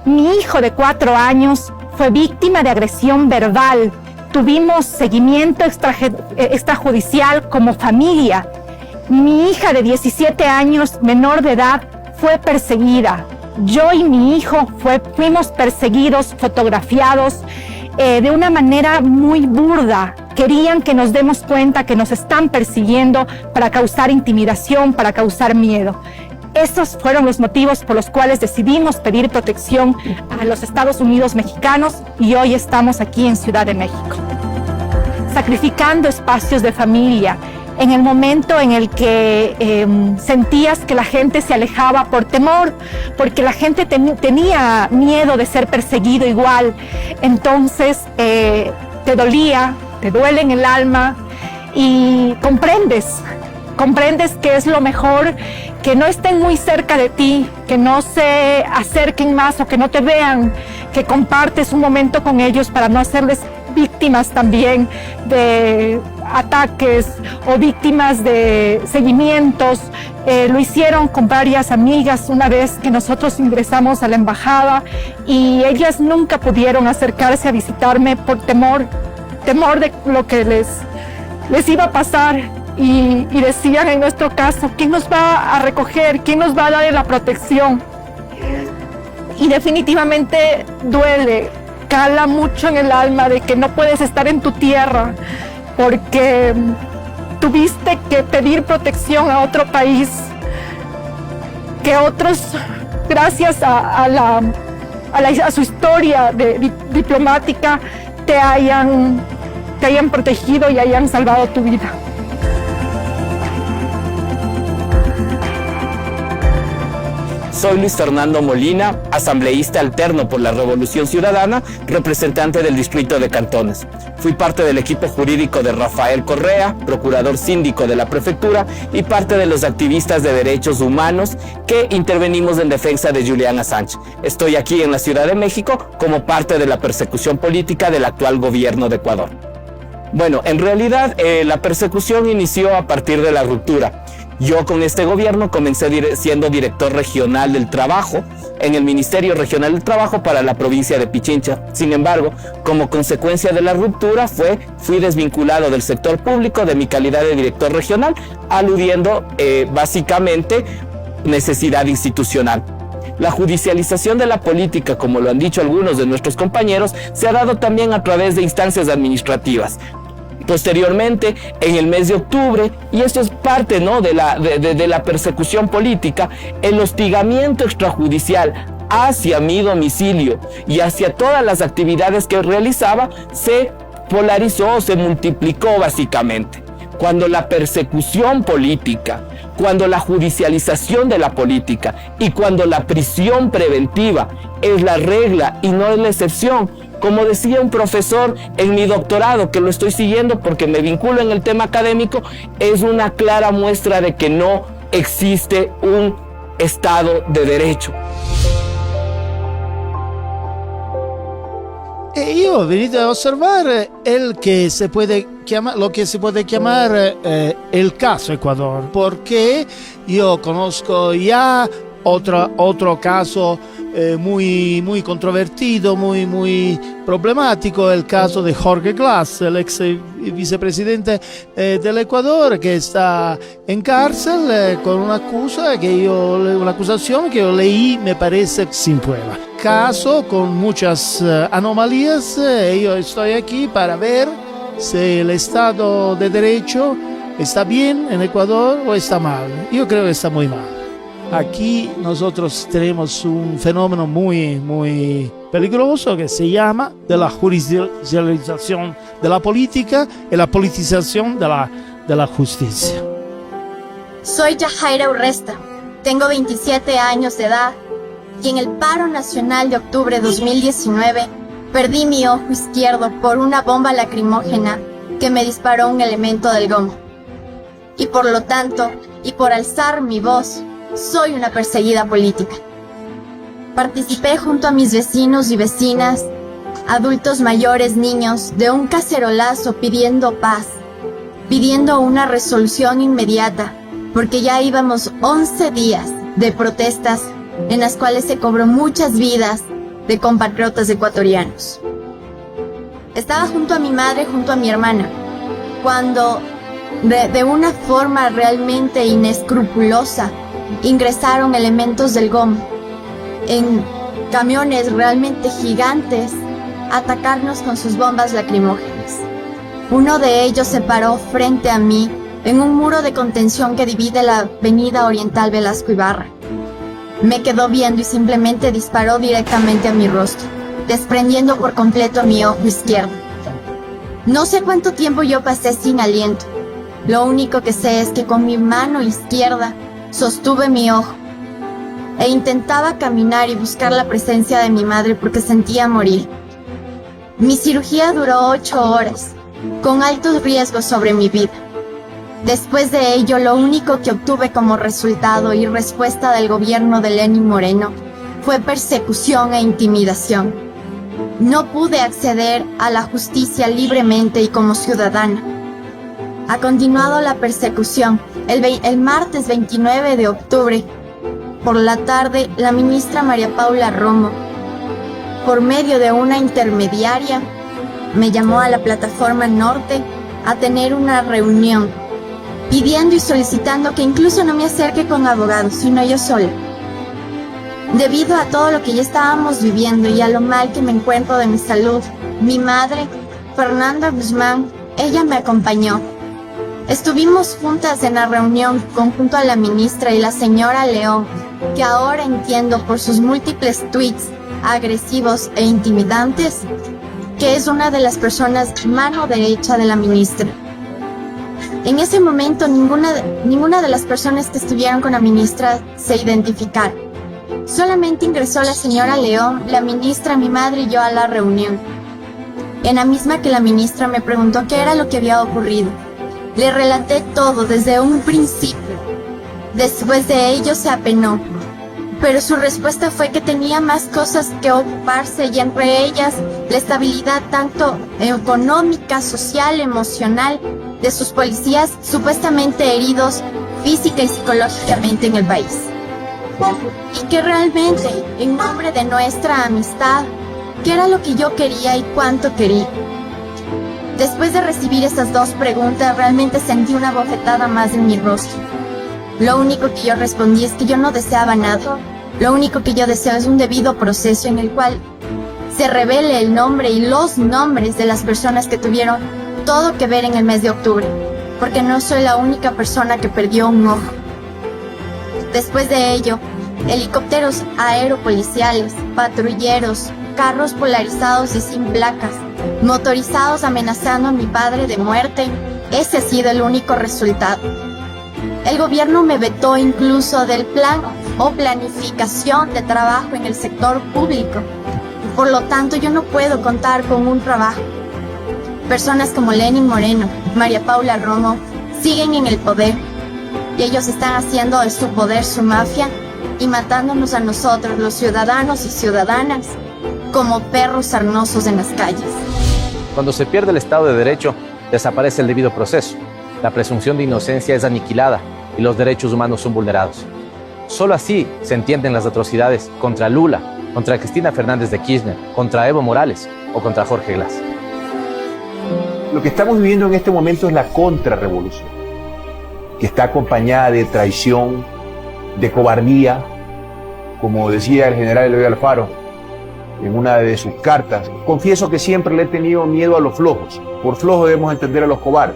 mi hijo de 4 años fue víctima de agresión verbal, tuvimos seguimiento extrajudicial como familia. Mi hija de 17 años, menor de edad, fue perseguida. Yo y mi hijo fuimos perseguidos, fotografiados de una manera muy burda. Querían que nos demos cuenta que nos están persiguiendo para causar intimidación, para causar miedo. Esos fueron los motivos por los cuales decidimos pedir protección a los Estados Unidos mexicanos y hoy estamos aquí en Ciudad de México. Sacrificando espacios de familia, en el momento en el que sentías que la gente se alejaba por temor, porque la gente tenía miedo de ser perseguido igual. Entonces te dolía, te duele en el alma y comprendes que es lo mejor, que no estén muy cerca de ti, que no se acerquen más o que no te vean, que compartes un momento con ellos para no hacerles víctimas también de ataques o víctimas de seguimientos. Lo hicieron con varias amigas una vez que nosotros ingresamos a la embajada y ellas nunca pudieron acercarse a visitarme por temor de lo que les iba a pasar. Y decían en nuestro caso, ¿quién nos va a recoger? ¿Quién nos va a dar la protección? Y definitivamente duele, cala mucho en el alma de que no puedes estar en tu tierra porque tuviste que pedir protección a otro país, que otros, gracias a su historia diplomática, te hayan protegido y hayan salvado tu vida. Soy Luis Fernando Molina, asambleísta alterno por la Revolución Ciudadana, representante del Distrito de Cantones. Fui parte del equipo jurídico de Rafael Correa, procurador síndico de la prefectura, y parte de los activistas de derechos humanos que intervenimos en defensa de Julian Assange. Estoy aquí en la Ciudad de México como parte de la persecución política del actual gobierno de Ecuador. Bueno, en realidad la persecución inició a partir de la ruptura. Yo con este gobierno comencé siendo director regional del trabajo en el Ministerio Regional del Trabajo para la provincia de Pichincha. Sin embargo, como consecuencia de la ruptura fui desvinculado del sector público de mi calidad de director regional, aludiendo básicamente necesidad institucional. La judicialización de la política, como lo han dicho algunos de nuestros compañeros, se ha dado también a través de instancias administrativas. Posteriormente, en el mes de octubre, y esto es parte, ¿no?, de la persecución política, el hostigamiento extrajudicial hacia mi domicilio y hacia todas las actividades que realizaba se polarizó, se multiplicó básicamente. Cuando la persecución política, cuando la judicialización de la política y cuando la prisión preventiva es la regla y no es la excepción, como decía un profesor en mi doctorado, que lo estoy siguiendo porque me vinculo en el tema académico, es una clara muestra de que no existe un Estado de Derecho. Io ho venuto a osservare lo que se puede llamar el caso Ecuador, porque yo conozco ya otro caso muy controvertido, muy problemático, el caso de Jorge Glass, el ex vicepresidente del Ecuador, que está en cárcel con una acusación que yo leí, me parece, sin prueba. Caso con muchas anomalías, yo estoy aquí para ver si el Estado de Derecho está bien en Ecuador o está mal. Yo creo que está muy mal. Aquí nosotros tenemos un fenómeno muy peligroso que se llama de la judicialización de la política y la politización de la justicia. Soy Yajaira Urresta, tengo 27 años de edad y en el paro nacional de octubre de 2019 perdí mi ojo izquierdo por una bomba lacrimógena que me disparó un elemento del GOM. Y por lo tanto, y por alzar mi voz, soy una perseguida política. Participé junto a mis vecinos y vecinas, adultos mayores, niños, de un cacerolazo pidiendo paz, pidiendo una resolución inmediata, porque ya íbamos 11 días de protestas en las cuales se cobró muchas vidas de compatriotas ecuatorianos. Estaba junto a mi madre, junto a mi hermana, cuando de una forma realmente inescrupulosa ingresaron elementos del GOM en camiones realmente gigantes a atacarnos con sus bombas lacrimógenas. Uno de ellos se paró frente a mí en un muro de contención que divide la avenida Oriental Velasco Ibarra. Me quedó viendo y simplemente disparó directamente a mi rostro, desprendiendo por completo mi ojo izquierdo. No sé cuánto tiempo yo pasé sin aliento, Lo único que sé es que con mi mano izquierda sostuve mi ojo e intentaba caminar y buscar la presencia de mi madre porque sentía morir. Mi cirugía duró 8 horas, con altos riesgos sobre mi vida. Después de ello, lo único que obtuve como resultado y respuesta del gobierno de Lenín Moreno fue persecución e intimidación. No pude acceder a la justicia libremente y como ciudadana. Ha continuado la persecución. El martes 29 de octubre, por la tarde, la ministra María Paula Romo, por medio de una intermediaria, me llamó a la Plataforma Norte a tener una reunión, pidiendo y solicitando que incluso no me acerque con abogados, sino yo sola. Debido a todo lo que ya estábamos viviendo y a lo mal que me encuentro de mi salud, mi madre, Fernanda Guzmán, ella me acompañó. Estuvimos juntas en la reunión junto a la ministra y la señora León, que ahora entiendo por sus múltiples tweets agresivos e intimidantes, que es una de las personas mano derecha de la ministra. En ese momento ninguna de las personas que estuvieron con la ministra se identificaron. Solamente ingresó la señora León, la ministra, mi madre y yo a la reunión, en la misma que la ministra me preguntó qué era lo que había ocurrido. Le relaté todo desde un principio. Después de ello se apenó, pero su respuesta fue que tenía más cosas que ocuparse y entre ellas la estabilidad tanto económica, social, emocional de sus policías supuestamente heridos física y psicológicamente en el país. Y que realmente, en nombre de nuestra amistad, qué era lo que yo quería y cuánto quería. Después de recibir estas dos preguntas, realmente sentí una bofetada más en mi rostro. Lo único que yo respondí es que yo no deseaba nada. Lo único que yo deseo es un debido proceso en el cual se revele el nombre y los nombres de las personas que tuvieron todo que ver en el mes de octubre, porque no soy la única persona que perdió un ojo. Después de ello, helicópteros aeropoliciales, patrulleros, carros polarizados y sin placas, motorizados amenazando a mi padre de muerte, ese ha sido el único resultado. El gobierno me vetó incluso del plan o planificación de trabajo en el sector público. Por lo tanto, yo no puedo contar con un trabajo. Personas como Lenín Moreno, María Paula Romo, siguen en el poder. Y ellos están haciendo de su poder su mafia y matándonos a nosotros, los ciudadanos y ciudadanas, como perros sarnosos en las calles. Cuando se pierde el Estado de Derecho, desaparece el debido proceso. La presunción de inocencia es aniquilada y los derechos humanos son vulnerados. Solo así se entienden las atrocidades contra Lula, contra Cristina Fernández de Kirchner, contra Evo Morales o contra Jorge Glass. Lo que estamos viviendo en este momento es la contrarrevolución, que está acompañada de traición, de cobardía, como decía el general Eloy Alfaro en una de sus cartas. Confieso que siempre le he tenido miedo a los flojos. Por flojo debemos entender a los cobardes,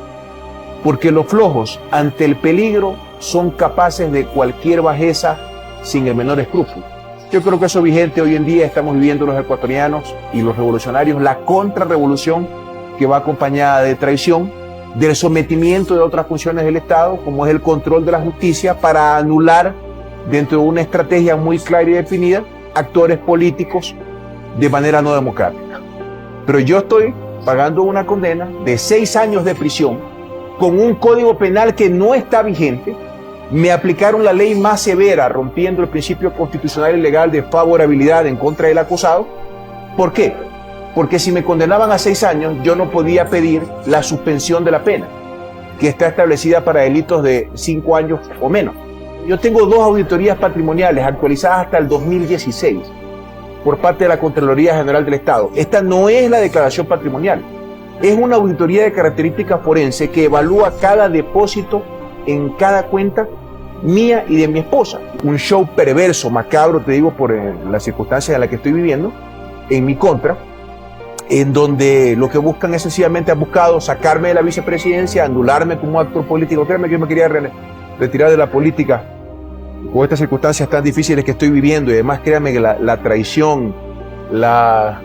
porque los flojos ante el peligro son capaces de cualquier bajeza sin el menor escrúpulo. Yo creo que eso es vigente hoy en día. Estamos viviendo los ecuatorianos y los revolucionarios la contrarrevolución que va acompañada de traición, del sometimiento de otras funciones del Estado, como es el control de la justicia, para anular, dentro de una estrategia muy clara y definida, actores políticos de manera no democrática. Pero yo estoy pagando una condena de 6 años de prisión con un código penal que no está vigente. Me aplicaron la ley más severa, rompiendo el principio constitucional y legal de favorabilidad en contra del acusado. ¿Por qué? Porque si me condenaban a 6 años, yo no podía pedir la suspensión de la pena, que está establecida para delitos de 5 años o menos. Yo tengo 2 auditorías patrimoniales actualizadas hasta el 2016 por parte de la Contraloría General del Estado. Esta no es la declaración patrimonial, es una auditoría de característica forense que evalúa cada depósito en cada cuenta mía y de mi esposa. Un show perverso, macabro, te digo, por las circunstancias en las que estoy viviendo, en mi contra, en donde lo que buscan es sencillamente, han buscado sacarme de la vicepresidencia, anularme como actor político. Créanme que yo me quería retirar de la política con estas circunstancias tan difíciles que estoy viviendo, y además créanme que la traición, la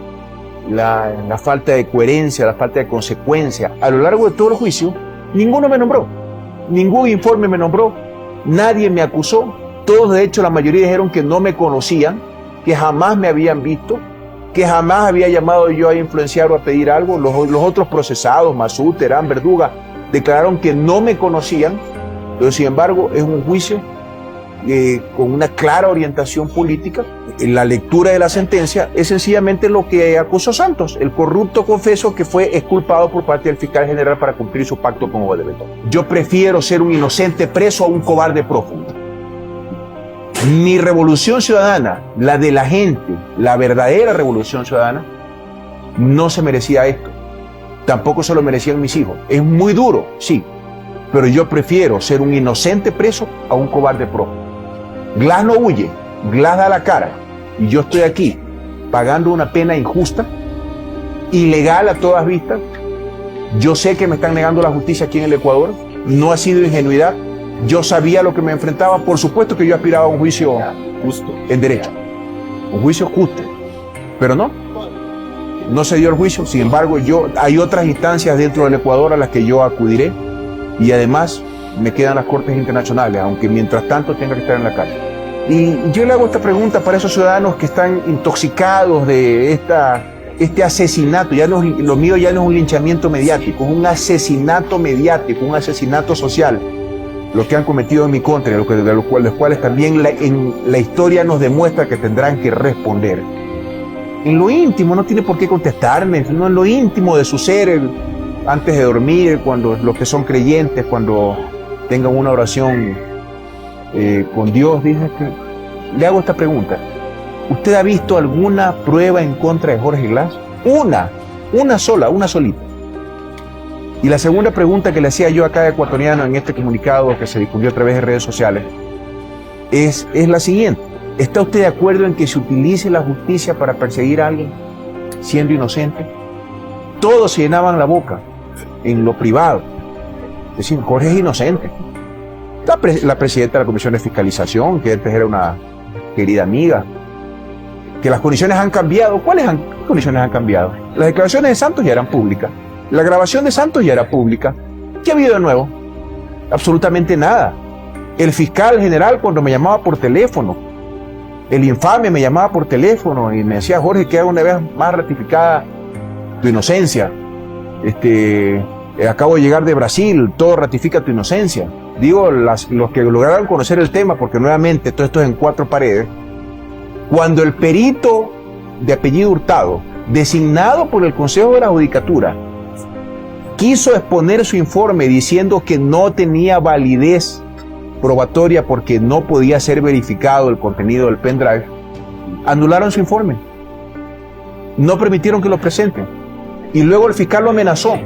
falta de coherencia, la falta de consecuencia, a lo largo de todo el juicio, ninguno me nombró. ningún informe me nombró, nadie me acusó, todos de hecho la mayoría dijeron que no me conocían, que jamás me habían visto, que jamás había llamado yo a influenciar o a pedir algo. Los otros procesados, Masud, Terán, Verduga, declararon que no me conocían, pero sin embargo es un juicio con una clara orientación política. La lectura de la sentencia es sencillamente lo que acusó Santos, el corrupto confeso que fue exculpado por parte del fiscal general para cumplir su pacto con Odebrecht. Yo prefiero ser un inocente preso a un cobarde prófugo. Mi revolución ciudadana, la de la gente, la verdadera revolución ciudadana, no se merecía esto. Tampoco se lo merecían mis hijos. Es muy duro, sí, pero yo prefiero ser un inocente preso a un cobarde prófugo. Glass no huye, Glass da la cara, y yo estoy aquí pagando una pena injusta, ilegal a todas vistas. Yo sé que me están negando la justicia aquí en el Ecuador, no ha sido ingenuidad. Yo sabía lo que me enfrentaba, por supuesto que yo aspiraba a un juicio justo en derecho, un juicio justo, pero no se dio el juicio. Sin embargo, hay otras instancias dentro del Ecuador a las que yo acudiré, y además me quedan las cortes internacionales, aunque mientras tanto tenga que estar en la calle. Y yo le hago esta pregunta para esos ciudadanos que están intoxicados de este asesinato. Lo mío ya no es un linchamiento mediático, es un asesinato mediático, un asesinato social, lo que han cometido en mi contra, de los cuales también la historia nos demuestra que tendrán que responder. En lo íntimo, no tiene por qué contestarme, sino en lo íntimo de su ser, antes de dormir, cuando los que son creyentes, cuando tengan una oración con Dios, le hago esta pregunta. ¿Usted ha visto alguna prueba en contra de Jorge Glass? Una solita. Y la segunda pregunta que le hacía yo a cada ecuatoriano en este comunicado que se difundió a través de redes sociales es la siguiente. ¿Está usted de acuerdo en que se utilice la justicia para perseguir a alguien siendo inocente? Todos se llenaban la boca en lo privado. Es decir, Jorge es inocente. La presidenta de la Comisión de Fiscalización, que antes era una querida amiga, que las condiciones han cambiado. ¿Cuáles condiciones han cambiado? Las declaraciones de Santos ya eran públicas. La grabación de Santos ya era pública. ¿Qué ha habido de nuevo? Absolutamente nada. El fiscal general, cuando me llamaba por teléfono, el infame me llamaba por teléfono y me decía: Jorge, queda una vez más ratificada tu inocencia. Acabo de llegar de Brasil, todo ratifica tu inocencia. Digo, los que lograron conocer el tema, porque nuevamente todo esto es en cuatro paredes. Cuando el perito de apellido Hurtado, designado por el Consejo de la Judicatura, quiso exponer su informe diciendo que no tenía validez probatoria porque no podía ser verificado el contenido del pendrive, anularon su informe. No permitieron que lo presenten. Y luego el fiscal lo amenazó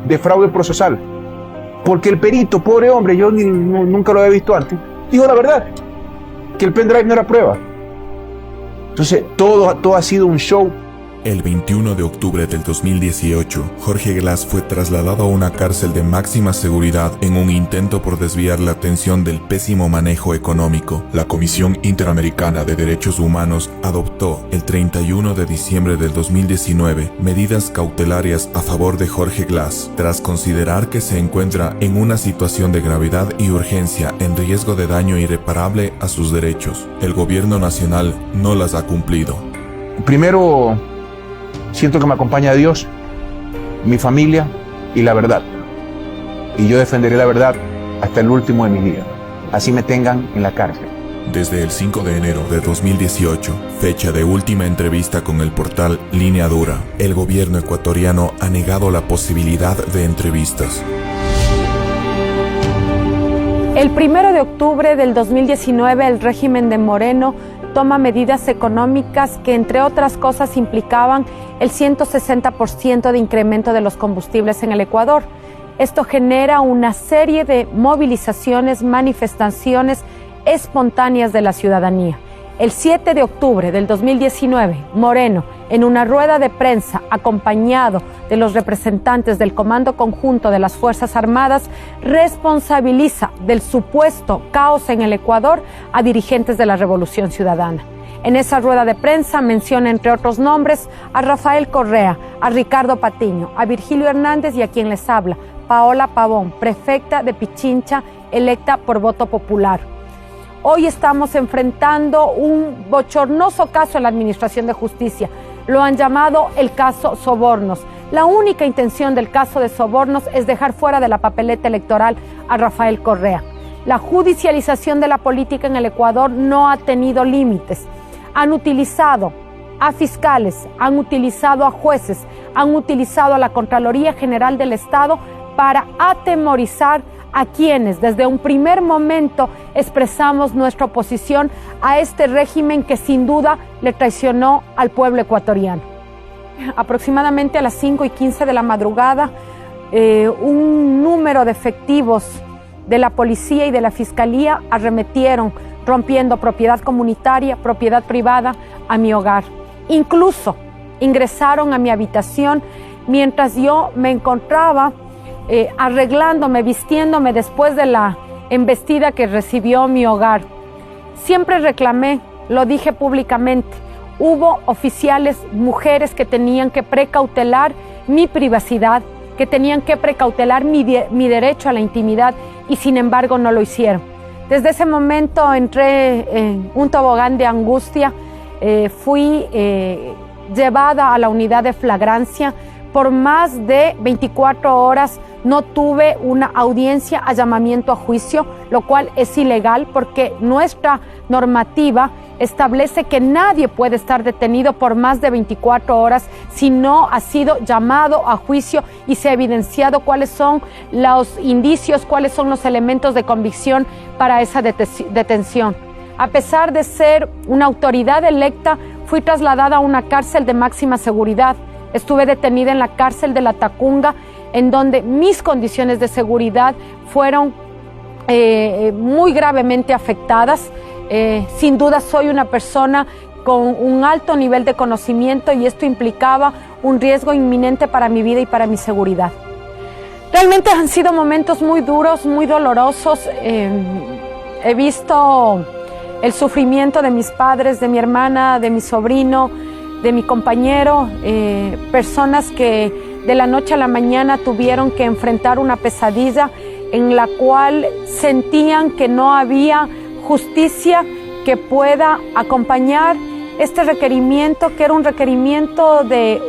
de fraude procesal. Porque el perito, pobre hombre, yo nunca lo había visto antes, dijo la verdad, que el pendrive no era prueba. Entonces, todo ha sido un show. El 21 de octubre del 2018, Jorge Glass fue trasladado a una cárcel de máxima seguridad en un intento por desviar la atención del pésimo manejo económico. La Comisión Interamericana de Derechos Humanos adoptó el 31 de diciembre del 2019 medidas cautelarias a favor de Jorge Glass, tras considerar que se encuentra en una situación de gravedad y urgencia en riesgo de daño irreparable a sus derechos. El gobierno nacional no las ha cumplido. Primero, siento que me acompaña Dios, mi familia y la verdad. Y yo defenderé la verdad hasta el último de mis días. Así me tengan en la cárcel. Desde el 5 de enero de 2018, fecha de última entrevista con el portal Línea Dura, el gobierno ecuatoriano ha negado la posibilidad de entrevistas. El 1 de octubre del 2019, el régimen de Moreno toma medidas económicas que, entre otras cosas, implicaban el 160% de incremento de los combustibles en el Ecuador. Esto genera una serie de movilizaciones, manifestaciones espontáneas de la ciudadanía. El 7 de octubre del 2019, Moreno, en una rueda de prensa acompañado de los representantes del Comando Conjunto de las Fuerzas Armadas, responsabiliza del supuesto caos en el Ecuador a dirigentes de la Revolución Ciudadana. En esa rueda de prensa menciona, entre otros nombres, a Rafael Correa, a Ricardo Patiño, a Virgilio Hernández y a quien les habla, Paola Pavón, prefecta de Pichincha, electa por voto popular. Hoy estamos enfrentando un bochornoso caso en la Administración de Justicia. Lo han llamado el caso Sobornos. La única intención del caso de Sobornos es dejar fuera de la papeleta electoral a Rafael Correa. La judicialización de la política en el Ecuador no ha tenido límites. Han utilizado a fiscales, han utilizado a jueces, han utilizado a la Contraloría General del Estado para atemorizar a quienes desde un primer momento expresamos nuestra oposición a este régimen que sin duda le traicionó al pueblo ecuatoriano. Aproximadamente a las 5:15 de la madrugada, un número de efectivos de la policía y de la fiscalía arremetieron, rompiendo propiedad comunitaria, propiedad privada, a mi hogar. Incluso ingresaron a mi habitación mientras yo me encontraba arreglándome, vistiéndome después de la embestida que recibió mi hogar. Siempre reclamé, lo dije públicamente, hubo oficiales, mujeres que tenían que precautelar mi privacidad, que tenían que precautelar mi derecho a la intimidad y sin embargo no lo hicieron. Desde ese momento entré en un tobogán de angustia, fui llevada a la unidad de flagrancia. Por más de 24 horas no tuve una audiencia a llamamiento a juicio, lo cual es ilegal porque nuestra normativa establece que nadie puede estar detenido por más de 24 horas si no ha sido llamado a juicio y se ha evidenciado cuáles son los indicios, cuáles son los elementos de convicción para esa detención. A pesar de ser una autoridad electa, fui trasladada a una cárcel de máxima seguridad. Estuve detenida en la cárcel de La Tacunga, en donde mis condiciones de seguridad fueron muy gravemente afectadas. Sin duda soy una persona con un alto nivel de conocimiento y esto implicaba un riesgo inminente para mi vida y para mi seguridad. Realmente han sido momentos muy duros, muy dolorosos. He visto el sufrimiento de mis padres, de mi hermana, de mi sobrino, de mi compañero, personas que de la noche a la mañana tuvieron que enfrentar una pesadilla en la cual sentían que no había justicia que pueda acompañar este requerimiento, que era un requerimiento de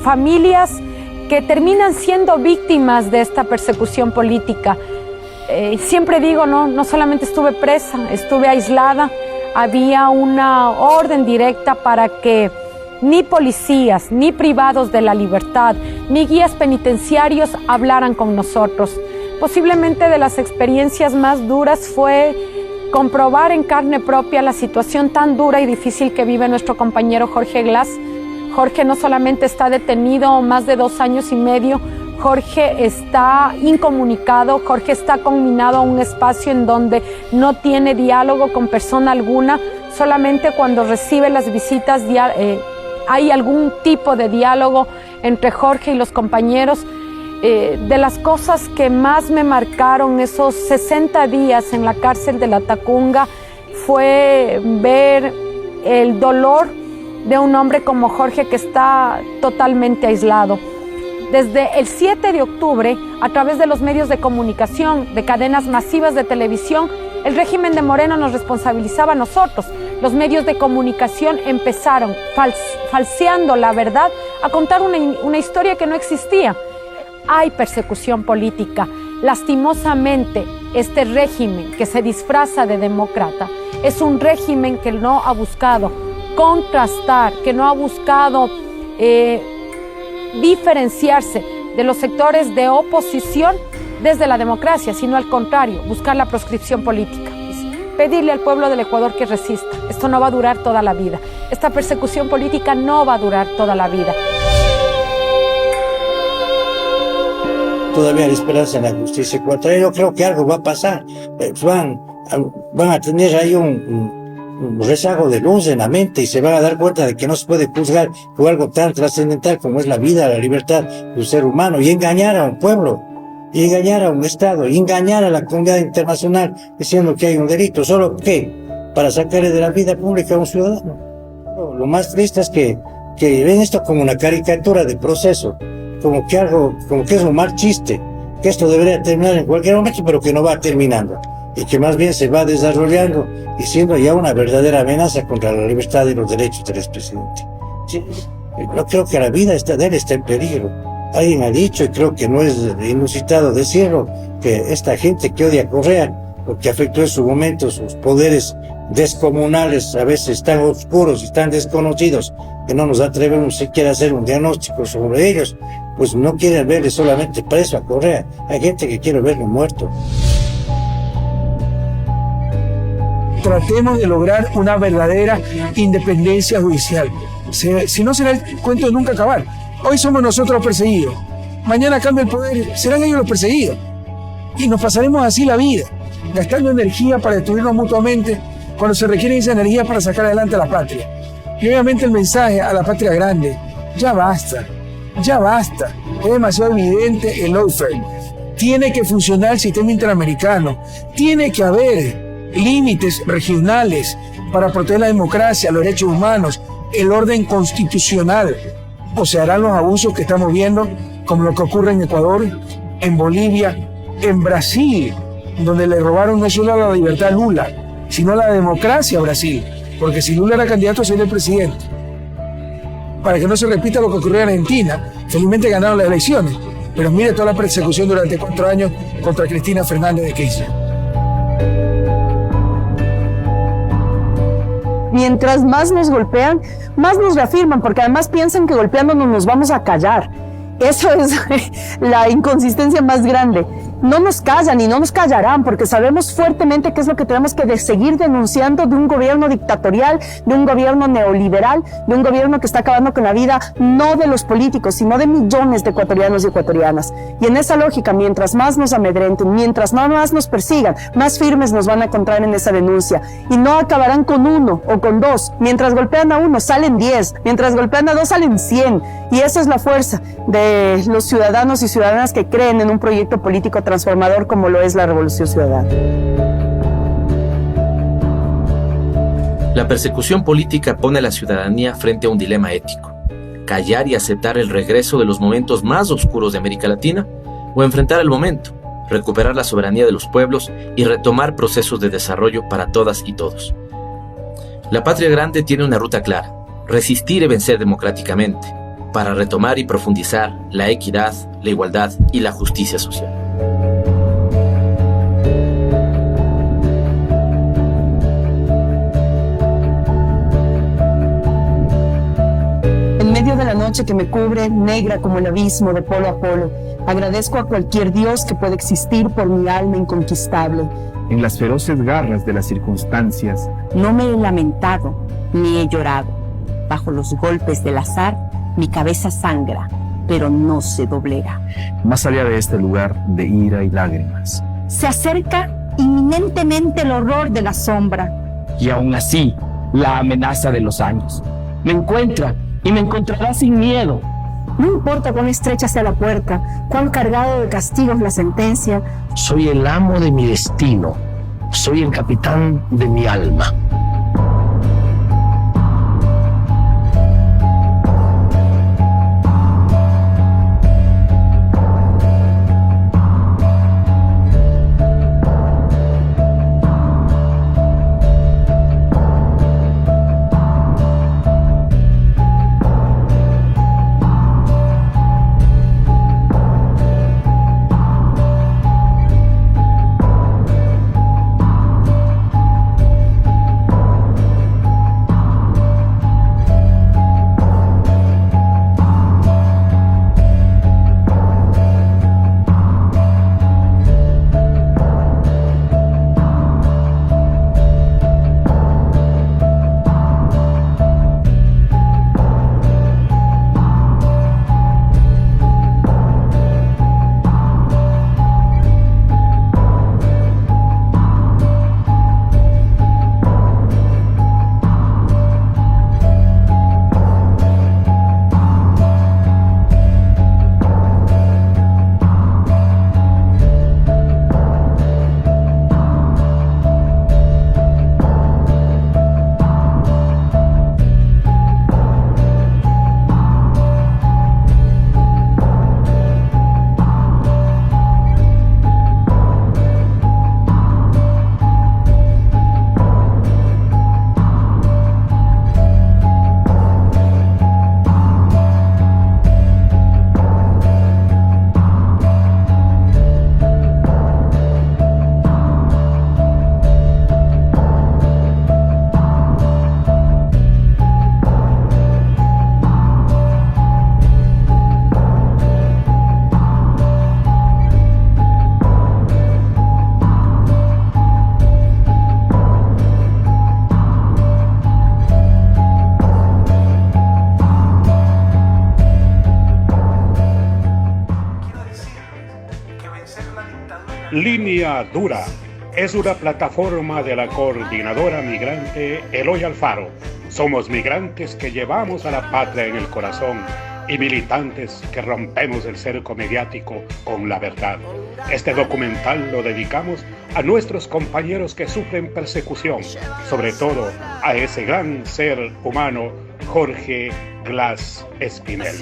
familias que terminan siendo víctimas de esta persecución política. Siempre digo, no solamente estuve presa, estuve aislada, había una orden directa para que ni policías, ni privados de la libertad, ni guías penitenciarios hablaran con nosotros. Posiblemente de las experiencias más duras fue comprobar en carne propia la situación tan dura y difícil que vive nuestro compañero Jorge Glass. Jorge no solamente está detenido más de 2 años y medio, Jorge está incomunicado, Jorge está conminado a un espacio en donde no tiene diálogo con persona alguna, solamente cuando recibe las visitas hay algún tipo de diálogo entre Jorge y los compañeros. De las cosas que más me marcaron esos 60 días en la cárcel de La Tacunga fue ver el dolor de un hombre como Jorge que está totalmente aislado. Desde el 7 de octubre, a través de los medios de comunicación, de cadenas masivas de televisión, el régimen de Moreno nos responsabilizaba a nosotros. Los medios de comunicación empezaron, falseando la verdad, a contar una historia que no existía. Hay persecución política. Lastimosamente, este régimen que se disfraza de demócrata es un régimen que no ha buscado contrastar, que no ha buscado diferenciarse de los sectores de oposición desde la democracia, sino al contrario, buscar la proscripción política. Pedirle al pueblo del Ecuador que resista. Esto no va a durar toda la vida. Esta persecución política no va a durar toda la vida. Todavía hay esperanza en la justicia ecuatoriana. Yo creo que algo va a pasar. Van a tener ahí un rezago de luz en la mente y se van a dar cuenta de que no se puede juzgar por algo tan trascendental como es la vida, la libertad de un ser humano y engañar a un pueblo, y engañar a un Estado, y engañar a la comunidad internacional diciendo que hay un delito. ¿Solo qué? Para sacarle de la vida pública a un ciudadano. Lo más triste es que ven esto como una caricatura de proceso, como que es un mal chiste, que esto debería terminar en cualquier momento, pero que no va terminando, y que más bien se va desarrollando y siendo ya una verdadera amenaza contra la libertad y los derechos del expresidente. Sí, yo creo que la vida de él está en peligro. Alguien ha dicho, y creo que no es inusitado decirlo, que esta gente que odia a Correa, porque afectó en su momento sus poderes descomunales, a veces tan oscuros y tan desconocidos, que no nos atrevemos siquiera a hacer un diagnóstico sobre ellos, pues no quieren verle solamente preso a Correa. Hay gente que quiere verlo muerto. Tratemos de lograr una verdadera independencia judicial. Si no, será el cuento de nunca acabar. Hoy somos nosotros los perseguidos. Mañana cambia el poder, serán ellos los perseguidos. Y nos pasaremos así la vida, gastando energía para destruirnos mutuamente cuando se requiere esa energía para sacar adelante a la patria. Y obviamente el mensaje a la patria grande: ya basta, ya basta. Es demasiado evidente el lawfare. Tiene que funcionar el sistema interamericano. Tiene que haber límites regionales para proteger la democracia, los derechos humanos, el orden constitucional. O se harán los abusos que estamos viendo, como lo que ocurre en Ecuador, en Bolivia, en Brasil, donde le robaron no solo la libertad a Lula, sino la democracia a Brasil, porque si Lula era candidato a ser el presidente. Para que no se repita lo que ocurrió en Argentina, felizmente ganaron las elecciones, pero mire toda la persecución durante 4 años contra Cristina Fernández de Kirchner. Mientras más nos golpean, más nos reafirman, porque además piensan que golpeándonos nos vamos a callar. Eso es la inconsistencia más grande. No nos callan y no nos callarán, porque sabemos fuertemente qué es lo que tenemos que seguir denunciando de un gobierno dictatorial, de un gobierno neoliberal, de un gobierno que está acabando con la vida no de los políticos, sino de millones de ecuatorianos y ecuatorianas. Y en esa lógica, mientras más nos amedrenten, mientras más nos persigan, más firmes nos van a encontrar en esa denuncia. Y no acabarán con 1 o con 2. Mientras golpean a 1 salen 10, mientras golpean a 2 salen 100. Y esa es la fuerza de los ciudadanos y ciudadanas que creen en un proyecto político transformador como lo es la Revolución Ciudadana. La persecución política pone a la ciudadanía frente a un dilema ético: callar y aceptar el regreso de los momentos más oscuros de América Latina, o enfrentar el momento, recuperar la soberanía de los pueblos y retomar procesos de desarrollo para todas y todos. La patria grande tiene una ruta clara: resistir y vencer democráticamente, para retomar y profundizar la equidad, la igualdad y la justicia social. En medio de la noche que me cubre, negra como el abismo de polo a polo, agradezco a cualquier Dios que pueda existir por mi alma inconquistable. En las feroces garras de las circunstancias, No me he lamentado ni he llorado. Bajo los golpes del azar, mi cabeza sangra, pero no se doblega. más allá de este lugar de ira y lágrimas. Se acerca inminentemente el horror de la sombra. Y aún así, la amenaza de los años me encuentra y me encontrará sin miedo. No importa cuán estrecha sea la puerta, cuán cargado de castigos la sentencia. Soy el amo de mi destino. Soy el capitán de mi alma. Línea Dura es una plataforma de la coordinadora migrante Eloy Alfaro. Somos migrantes que llevamos a la patria en el corazón y militantes que rompemos el cerco mediático con la verdad. Este documental lo dedicamos a nuestros compañeros que sufren persecución, sobre todo a ese gran ser humano, Jorge Glass Espinel.